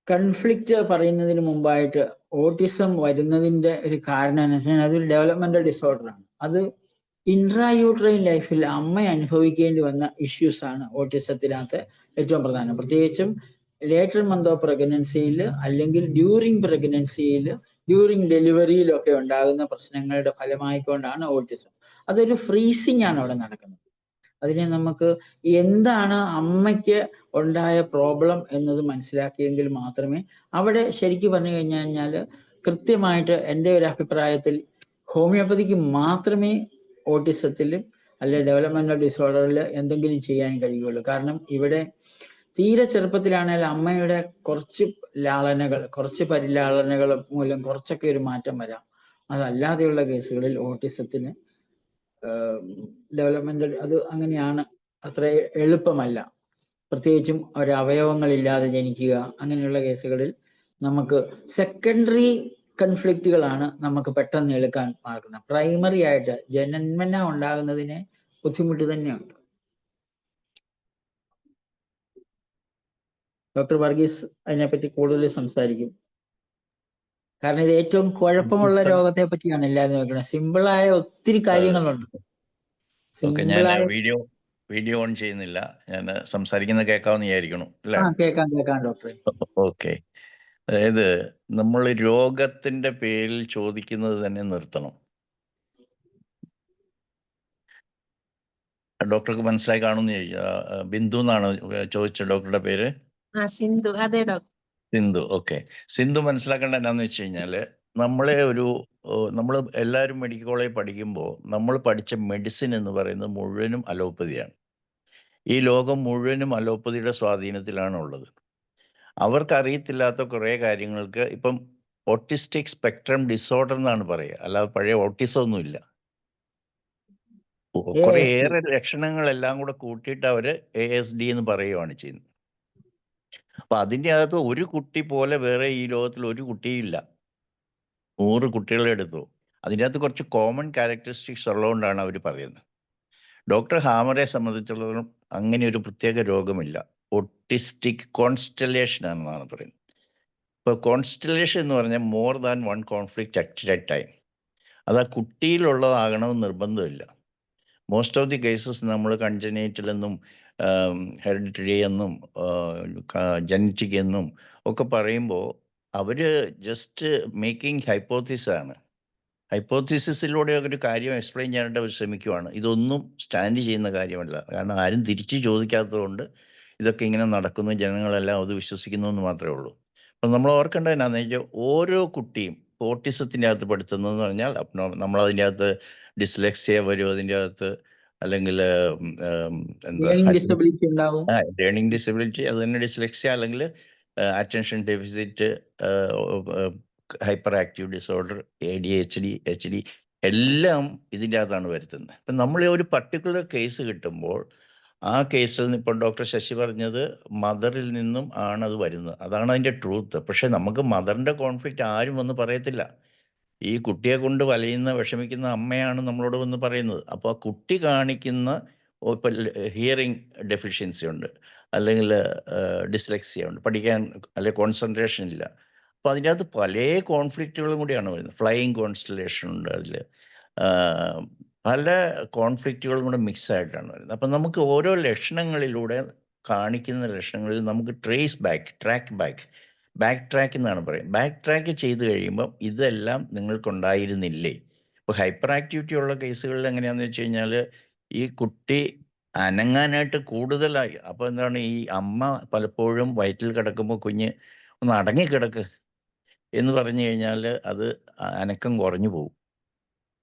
കൺഫ്ലിക്റ്റ് പറയുന്നതിന് മുമ്പായിട്ട് ഓട്ടിസം വരുന്നതിന്റെ ഒരു കാരണം എന്ന് വെച്ചാൽ അതൊരു ഡെവലപ്മെന്റൽ ഡിസോർഡറാണ്. അത് ഇൻട്രായൂട്രൈൻ ലൈഫിൽ അമ്മ അനുഭവിക്കേണ്ടി വന്ന ഇഷ്യൂസ് ആണ് ഓട്ടിസത്തിനകത്ത് ഏറ്റവും പ്രധാനം. പ്രത്യേകിച്ചും ലേറ്റർ മന്ത് ഓഫ് പ്രഗ്നൻസിയിൽ അല്ലെങ്കിൽ ഡ്യൂറിങ് പ്രഗ്നൻസിയിൽ, ഡ്യൂറിങ് ഡെലിവറിയിലൊക്കെ ഉണ്ടാകുന്ന പ്രശ്നങ്ങളുടെ ഫലമായിക്കൊണ്ടാണ് ഓട്ടിസം. അതൊരു ഫ്രീസിങ് ആണ് അവിടെ നടക്കുന്നത്. അതിനെ നമുക്ക് എന്താണ് അമ്മയ്ക്ക് ഉണ്ടായ പ്രോബ്ലം എന്നത് മനസ്സിലാക്കിയെങ്കിൽ മാത്രമേ അവിടെ ശരിക്കും പറഞ്ഞു കഴിഞ്ഞാൽ കൃത്യമായിട്ട് എൻ്റെ ഒരു അഭിപ്രായത്തിൽ ഹോമിയോപ്പതിക്ക് മാത്രമേ ഓട്ടിസത്തിൽ അല്ലെ ഡെവലപ്മെന്റൽ ഡിസോർഡറിൽ എന്തെങ്കിലും ചെയ്യാൻ കഴിയുള്ളൂ. കാരണം ഇവിടെ തീരെ ചെറുപ്പത്തിലാണെങ്കിൽ അമ്മയുടെ കുറച്ച് ലാളനകൾ, കുറച്ച് പരിലാളനകൾ മൂലം കുറച്ചൊക്കെ ഒരു മാറ്റം വരാം. അതല്ലാതെയുള്ള കേസുകളിൽ ഓട്ടിസത്തിന് ഡെവലപ്മെന്റൽ അത് അങ്ങനെയാണ്, അത്ര എളുപ്പമല്ല. പ്രത്യേകിച്ചും ഒരവയവങ്ങളില്ലാതെ ജനിക്കുക, അങ്ങനെയുള്ള കേസുകളിൽ നമുക്ക് സെക്കൻഡറി കൺഫ്ലിക്റ്റുകളാണ് നമുക്ക് പെട്ടെന്ന് എടുക്കാൻ മാറുന്നത്. പ്രൈമറി ആയിട്ട് ജന്മന ഉണ്ടാകുന്നതിന് ബുദ്ധിമുട്ട് തന്നെയുണ്ട്. ഡോക്ടർ വർഗീസ് അതിനെപ്പറ്റി കൂടുതൽ സംസാരിക്കും. കാരണം ഇത് ഏറ്റവും കുഴപ്പമുള്ള രോഗത്തെ പറ്റിയാണ് എല്ലാവരും നോക്കുന്നത്. സിമ്പിളായ ഒത്തിരി കാര്യങ്ങളുണ്ട്. ഞാൻ വീഡിയോ ഓൺ ചെയ്യുന്നില്ല, ഞാൻ സംസാരിക്കുന്നത് കേൾക്കാമെന്ന് വിചാരിക്കണം അല്ലേ? കേൾക്കാം ഡോക്ടറെ. ഓക്കെ. അതായത് നമ്മൾ രോഗത്തിന്റെ പേരിൽ ചോദിക്കുന്നത് തന്നെ നിർത്തണം. ഡോക്ടർക്ക് മനസ്സിലായി കാണുമെന്ന് ചോദിക്കുക. ബിന്ദു എന്നാണ് ചോദിച്ച ഡോക്ടറുടെ പേര്? സിന്ധു. അതെ ഡോക്ടർ. സിന്ധു. ഓക്കെ. സിന്ധു മനസ്സിലാക്കേണ്ട എന്താണെന്ന് വെച്ച് കഴിഞ്ഞാൽ, നമ്മൾ എല്ലാവരും മെഡിക്കൽ കോളേജിൽ പഠിക്കുമ്പോൾ നമ്മൾ പഠിച്ച മെഡിസിൻ എന്ന് പറയുന്നത് മുഴുവനും അലോപ്പതിയാണ്. ഈ ലോകം മുഴുവനും അലോപ്പതിയുടെ സ്വാധീനത്തിലാണ് ഉള്ളത്. അവർക്കറിയത്തില്ലാത്ത കുറേ കാര്യങ്ങൾക്ക് ഇപ്പം ഓട്ടിസ്റ്റിക് സ്പെക്ട്രം ഡിസോർഡർ എന്നാണ് പറയുക, അല്ലാതെ പഴയ ഓട്ടിസം ഒന്നുമില്ല. കുറേയേറെ ലക്ഷണങ്ങളെല്ലാം കൂടെ കൂട്ടിയിട്ട് അവർ ASD എന്ന് പറയുകയാണ് ചെയ്യുന്നത്. അപ്പൊ അതിൻ്റെ അകത്ത് ഒരു കുട്ടി പോലെ വേറെ ഈ ലോകത്തിൽ ഒരു കുട്ടിയില്ല. 100 കുട്ടികളെ എടുത്തു. അതിൻ്റെ അകത്ത് കുറച്ച് കോമൺ ക്യാരക്ടറിസ്റ്റിക്സ് ഉള്ളതുകൊണ്ടാണ് അവർ പറയുന്നത്. ഡോക്ടർ ഹാമറെ സംബന്ധിച്ചിടത്തോളം അങ്ങനെ ഒരു പ്രത്യേക രോഗമില്ല. ഓട്ടിസ്റ്റിക് കോൺസ്റ്റലേഷൻ എന്നാണ് പറയുന്നത്. ഇപ്പോൾ കോൺസ്റ്റലേഷൻ എന്ന് പറഞ്ഞാൽ more than 1 conflict at A time. അത് ആ കുട്ടിയിലുള്ളതാകണമെന്ന് നിർബന്ധമില്ല. മോസ്റ്റ് ഓഫ് ദി കേസസ് നമ്മൾ കൺജനൈറ്റൽ എന്നും ഹെറിഡിറ്ററി എന്നും ജനറ്റിക് എന്നും ഒക്കെ പറയുമ്പോൾ അവർ ജസ്റ്റ് മേക്കിംഗ് ഹൈപ്പോത്തിസാണ്. ഹൈപ്പോത്തിസിസിലൂടെ ഒരു കാര്യം എക്സ്പ്ലെയിൻ ചെയ്യാനായിട്ട് അവർ ശ്രമിക്കുവാണ്. ഇതൊന്നും സ്റ്റാൻഡ് ചെയ്യുന്ന കാര്യമല്ല. കാരണം ആരും തിരിച്ച് ചോദിക്കാത്തതുകൊണ്ട് ഇതൊക്കെ ഇങ്ങനെ നടക്കുന്നു, ജനങ്ങളെല്ലാം അത് വിശ്വസിക്കുന്നു എന്ന് മാത്രമേ ഉള്ളൂ. അപ്പം നമ്മൾ ഓർക്കേണ്ടത് എന്നാന്ന് വെച്ചാൽ, ഓരോ കുട്ടിയും ഓട്ടിസത്തിൻ്റെ അകത്ത് പെടുത്തുന്നതെന്ന് പറഞ്ഞാൽ നമ്മളതിൻ്റെ അകത്ത് ഡിസ്ലെക്സിയ വരും, അതിൻ്റെ അകത്ത് അല്ലെങ്കിൽ ലേണിംഗ് ഡിസബിലിറ്റി, അത് തന്നെ ഡിസ്ലെക്സിയ, അല്ലെങ്കിൽ attention deficit, hyper active disorder, ADHD, HD എല്ലാം ഇതിൻ്റെ അകത്താണ് വരുത്തുന്നത്. അപ്പം നമ്മൾ ഒരു പർട്ടിക്കുലർ കേസ് കിട്ടുമ്പോൾ ആ കേസിൽ നിന്ന് ഇപ്പോൾ ഡോക്ടർ ശശി പറഞ്ഞത് മദറിൽ നിന്നും ആണ് അത് വരുന്നത്. അതാണ് അതിൻ്റെ ട്രൂത്ത്. പക്ഷെ നമുക്ക് മദറിൻ്റെ കോൺഫ്ലിക്റ്റ് ആരും വന്ന് പറയത്തില്ല. ഈ കുട്ടിയെ കൊണ്ട് വലയുന്ന വിഷമിക്കുന്ന അമ്മയാണ് നമ്മളോട് വന്ന് പറയുന്നത്. അപ്പോൾ ആ കുട്ടി കാണിക്കുന്ന ഇപ്പം ഹിയറിങ് ഡെഫിഷ്യൻസി ഉണ്ട്, അല്ലെങ്കിൽ ഡിസ്ലെക്സിയ ഉണ്ട്, പഠിക്കാൻ അല്ലെങ്കിൽ കോൺസെൻട്രേഷൻ ഇല്ല. അപ്പോൾ അതിൻ്റെ അകത്ത് പല കോൺഫ്ലിക്റ്റുകളും കൂടിയാണ് വരുന്നത്. ഫ്ലൈയിങ് കോൺസ്റ്റലേഷൻ ഉണ്ട്, അതിൽ പല കോൺഫ്ലിക്റ്റുകളും കൂടെ മിക്സ് ആയിട്ടാണ് വരുന്നത്. അപ്പം നമുക്ക് ഓരോ ലക്ഷണങ്ങളിലൂടെ കാണിക്കുന്ന ലക്ഷണങ്ങളിൽ നമുക്ക് ബാക്ക് ട്രാക്ക് എന്നാണ് പറയുന്നത്. ബാക്ക് ട്രാക്ക് ചെയ്ത് കഴിയുമ്പം ഇതെല്ലാം നിങ്ങൾക്കുണ്ടായിരുന്നില്ലേ. ഇപ്പോൾ ഹൈപ്പർ ആക്ടിവിറ്റി ഉള്ള കേസുകളിൽ എങ്ങനെയാണെന്ന് വെച്ച് കഴിഞ്ഞാൽ ഈ കുട്ടി അനങ്ങാനായിട്ട് കൂടുതലായി. അപ്പോൾ എന്താണ്, ഈ അമ്മ പലപ്പോഴും വയറ്റിൽ കിടക്കുമ്പോൾ കുഞ്ഞ് ഒന്ന് അടങ്ങിക്കിടക്ക് എന്ന് പറഞ്ഞു കഴിഞ്ഞാൽ അത് അനക്കം കുറഞ്ഞു പോകും.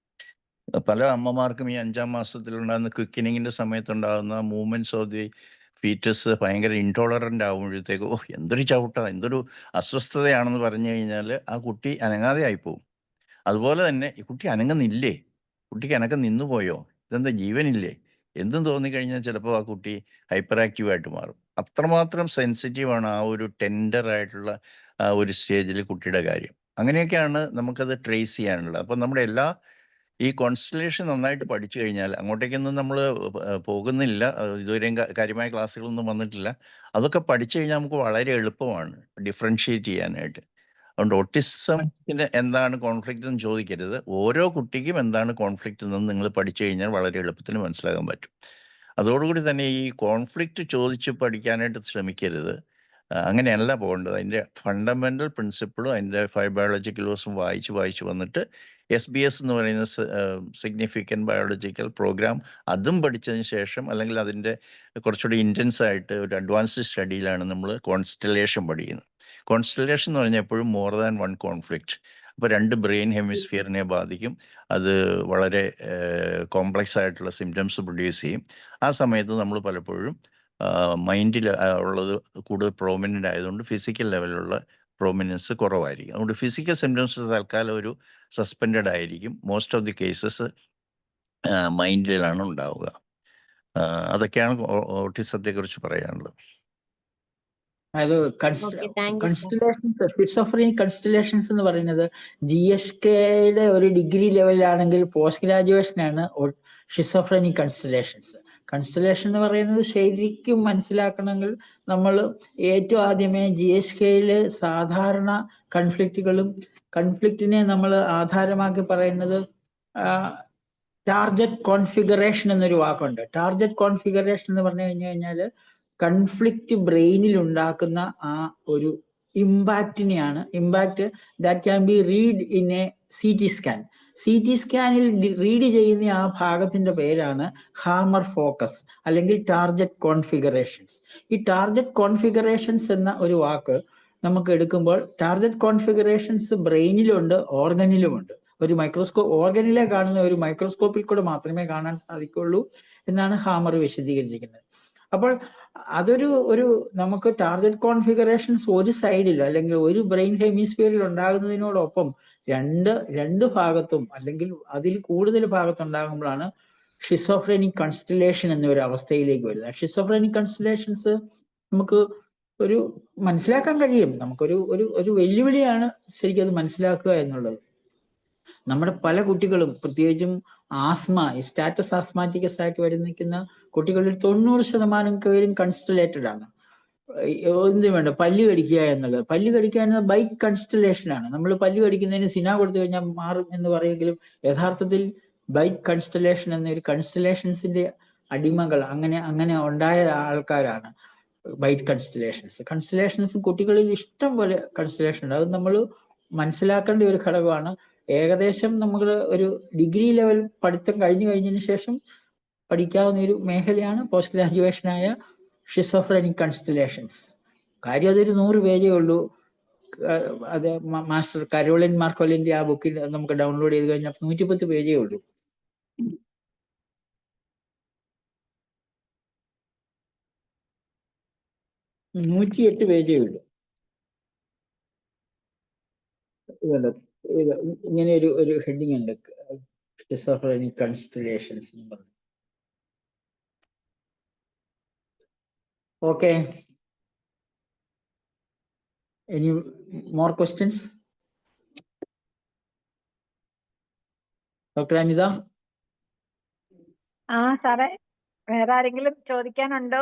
പല അമ്മമാർക്കും ഈ 5-ാം മാസത്തിലുണ്ടാകുന്ന ക്വിക്കനിങ്ങിൻ്റെ സമയത്തുണ്ടാകുന്ന മൂവ്മെൻറ്റ്സ് ഓഫ് ദി ഫീറ്റസ് ഭയങ്കര ഇൻടോളറൻ്റ് ആകുമ്പോഴത്തേക്ക് എന്തൊരു ചവിട്ടാ, എന്തൊരു അസ്വസ്ഥതയാണെന്ന് പറഞ്ഞു കഴിഞ്ഞാൽ ആ കുട്ടി അനങ്ങാതെ ആയിപ്പോവും. അതുപോലെ തന്നെ ഈ കുട്ടി അനങ്ങുന്നില്ലേ, കുട്ടിക്ക് അനക്കം നിന്നുപോയോ, ഇതെന്താ ജീവനില്ലേ എന്തും തോന്നിക്കഴിഞ്ഞാൽ ചിലപ്പോൾ ആ കുട്ടി ഹൈപ്പർ ആക്റ്റീവായിട്ട് മാറും. അത്രമാത്രം സെൻസിറ്റീവാണ് ആ ഒരു ടെൻഡറായിട്ടുള്ള ആ ഒരു സ്റ്റേജിൽ കുട്ടിയുടെ കാര്യം. അങ്ങനെയൊക്കെയാണ് നമുക്കത് ട്രേസ് ചെയ്യാനുള്ളത്. അപ്പം നമ്മുടെ എല്ലാ ഈ കോൺസ്റ്റലേഷൻ നന്നായിട്ട് പഠിച്ചു കഴിഞ്ഞാൽ അങ്ങോട്ടേക്കൊന്നും നമ്മൾ പോകുന്നില്ല, ഇതുവരെയും കാര്യമായ ക്ലാസ്സുകളൊന്നും വന്നിട്ടില്ല. അതൊക്കെ പഠിച്ചു കഴിഞ്ഞാൽ നമുക്ക് വളരെ എളുപ്പമാണ് ഡിഫറൻഷിയേറ്റ് ചെയ്യാനായിട്ട്. അതുകൊണ്ട് ഓട്ടിസത്തിന് എന്താണ് കോൺഫ്ലിക്റ്റ് എന്ന് ചോദിക്കരുത്, ഓരോ കുട്ടിക്കും എന്താണ് കോൺഫ്ലിക്റ്റ് എന്ന് നിങ്ങൾ പഠിച്ചു കഴിഞ്ഞാൽ വളരെ എളുപ്പത്തിൽ മനസ്സിലാക്കാൻ പറ്റും. അതോടുകൂടി തന്നെ ഈ കോൺഫ്ലിക്റ്റ് ചോദിച്ച് പഠിക്കാനായിട്ട് ശ്രമിക്കരുത്. അങ്ങനെയല്ല പോകേണ്ടത്. അതിൻ്റെ ഫണ്ടമെൻ്റൽ പ്രിൻസിപ്പിളും അതിൻ്റെ ബയോളജിക്കൽ ലോസും വായിച്ച് വന്നിട്ട് SBS എന്ന് പറയുന്ന സിഗ്നിഫിക്കൻറ്റ് ബയോളജിക്കൽ പ്രോഗ്രാം അതും പഠിച്ചതിന് ശേഷം, അല്ലെങ്കിൽ അതിൻ്റെ കുറച്ചുകൂടി ഇൻറ്റൻസ് ആയിട്ട് ഒരു അഡ്വാൻസ്ഡ് സ്റ്റഡിയിലാണ് നമ്മൾ കോൺസ്റ്റലേഷൻ പഠിക്കുന്നത്. കോൺസ്റ്റലേഷൻ എന്ന് പറഞ്ഞാൽ എപ്പോഴും മോർ ദാൻ വൺ കോൺഫ്ലിക്റ്റ്. അപ്പോൾ 2 ബ്രെയിൻ ഹെമിസ്ഫിയറിനെ ബാധിക്കും. അത് വളരെ കോംപ്ലക്സ് ആയിട്ടുള്ള സിംറ്റംസ് പ്രൊഡ്യൂസ് ചെയ്യും. ആ സമയത്ത് നമ്മൾ പലപ്പോഴും മൈൻഡിൽ ഉള്ളത് കൂടുതൽ പ്രോമിനൻ്റ് ആയതുകൊണ്ട് ഫിസിക്കൽ ലെവലിലുള്ള പ്രോമിനൻസ് കുറവായിരിക്കും. അതുകൊണ്ട് ഫിസിക്കൽ സിംറ്റംസ് തൽക്കാലം ഒരു സസ്പെൻഡഡ് ആയിരിക്കും. മോസ്റ്റ് ഓഫ് ദി കേസസ് മൈൻഡിലാണ് ഉണ്ടാവുക. അതൊക്കെയാണ് ഓട്ടിസത്തെക്കുറിച്ച് പറയാനുള്ളത്. അത് Okay, thank you, sir. കൺസ്റ്റലേഷൻസ്, ഷിസോഫ്രീനിക് കൺസ്റ്റലേഷൻസ് എന്ന് പറയുന്നത് GSKയുടെ ഒരു ഡിഗ്രി ലെവലിലാണെങ്കിൽ പോസ്റ്റ് ഗ്രാജുവേഷനാണ് ഷിസോഫ്രീനിക് കൺസ്റ്റലേഷൻസ്. കൺസ്റ്റലേഷൻ എന്ന് പറയുന്നത് ശരിക്കും മനസ്സിലാക്കണമെങ്കിൽ നമ്മൾ ഏറ്റവും ആദ്യമേ GSKയിൽ സാധാരണ കൺഫ്ലിക്റ്റിനെ നമ്മൾ ആധാരമാക്കി പറയുന്നത് ടാർഗറ്റ് കോൺഫിഗറേഷൻ എന്നൊരു വാക്കുണ്ട്. ടാർഗറ്റ് കോൺഫിഗറേഷൻ എന്ന് പറഞ്ഞു കഴിഞ്ഞാൽ കൺഫ്ലിക്റ്റ് ബ്രെയിനിൽ ഉണ്ടാക്കുന്ന ആ ഒരു ഇമ്പാക്റ്റിനെയാണ്, impact that can be read in a CT scan. CT സ്കാനിൽ റീഡ് ചെയ്യുന്ന ആ ഭാഗത്തിന്റെ പേരാണ് ഹാമർ ഫോക്കസ് അല്ലെങ്കിൽ ടാർഗറ്റ് കോൺഫിഗറേഷൻസ്. ഈ ടാർഗറ്റ് കോൺഫിഗറേഷൻസ് എന്ന ഒരു വാക്ക് നമുക്ക് എടുക്കുമ്പോൾ ടാർഗറ്റ് കോൺഫിഗറേഷൻസ് ബ്രെയിനിലുണ്ട്, ഓർഗനിലുമുണ്ട്. ഒരു ഓർഗനിലെ കാണുന്ന ഒരു മൈക്രോസ്കോപ്പിൽ കൂടെ മാത്രമേ കാണാൻ സാധിക്കുള്ളൂ എന്നാണ് ഹാമർ വിശദീകരിച്ചിരിക്കുന്നത്. അപ്പോൾ അതൊരു നമുക്ക് ടാർഗറ്റ് കോൺഫിഗറേഷൻസ് ഒരു സൈഡിൽ അല്ലെങ്കിൽ ഒരു ബ്രെയിൻ ഹെമിസ്ഫിയറിൽ ഉണ്ടാകുന്നതിനോടൊപ്പം രണ്ട് ഭാഗത്തും അല്ലെങ്കിൽ അതിൽ കൂടുതൽ ഭാഗത്തുണ്ടാകുമ്പോഴാണ് ഷിസോഫ്രെനിക് കൺസ്റ്റലേഷൻ എന്നൊരു അവസ്ഥയിലേക്ക് വരുന്നത്. ഷിസോഫ്രെനിക് കൺസ്റ്റലേഷൻസ് നമുക്ക് ഒരു മനസ്സിലാക്കാൻ കഴിയും. നമുക്കൊരു വെല്ലുവിളിയാണ് ശരിക്കും അത് മനസ്സിലാക്കുക എന്നുള്ളത്. നമ്മുടെ പല കുട്ടികളും, പ്രത്യേകിച്ചും ഈ സ്റ്റാറ്റസ് ആസ്മാറ്റിക്കസ് ആയിട്ട് വരുന്ന കുട്ടികളിൽ 90% പേരും കൺസ്റ്റലേറ്റഡ് ആണ്. എന്തും വേണ്ട, പല്ല് കടിക്കുക എന്നുള്ളത്. പല്ല് കടിക്കുക എന്നത് ബൈറ്റ് കൺസ്റ്റലേഷൻ ആണ്. നമ്മൾ പല്ല് കടിക്കുന്നതിന് സിന കൊടുത്തു കഴിഞ്ഞാൽ മാറും എന്ന് പറയുമെങ്കിലും യഥാർത്ഥത്തിൽ ബൈറ്റ് കൺസ്റ്റലേഷൻ എന്നൊരു കൺസ്റ്റലേഷൻസിന്റെ അടിമകൾ, അങ്ങനെ ഉണ്ടായ ആൾക്കാരാണ് ബൈറ്റ് കൺസ്റ്റലേഷൻസ് കുട്ടികളിൽ ഇഷ്ടം പോലെ കൺസ്റ്റലേഷൻ ഉണ്ട്. അത് നമ്മൾ മനസ്സിലാക്കേണ്ട ഒരു ഘടകമാണ്. ഏകദേശം നമ്മൾ ഒരു ഡിഗ്രി ലെവൽ പഠിത്തം കഴിഞ്ഞതിന് ശേഷം പഠിക്കാവുന്ന ഒരു മേഖലയാണ് പോസ്റ്റ് ഗ്രാജുവേഷനായ ഷിസോഫ്രെനിക് കൺസ്റ്റലേഷൻസ്. കാര്യം അതൊരു 100 പേജേ ഉള്ളൂ. അത് മാസ്റ്റർ കരോളിൻ മാർക്കോലിന്റെ ആ ബുക്കിൽ നമുക്ക് ഡൗൺലോഡ് ചെയ്ത് കഴിഞ്ഞാൽ 110 പേജേ ഉള്ളൂ. 108 പേജേ ഉള്ളൂ. ഇങ്ങനെ ഒരു ഹെഡിങ് ഉണ്ട്, ഷിസോഫ്രെനിക് കൺസ്റ്റലേഷൻസ് എന്ന് പറഞ്ഞു. Okay. Any more questions? Dr. Anita? ആ സാറേ, വേറെ ആരെങ്കിലും ചോദിക്കാനുണ്ടോ?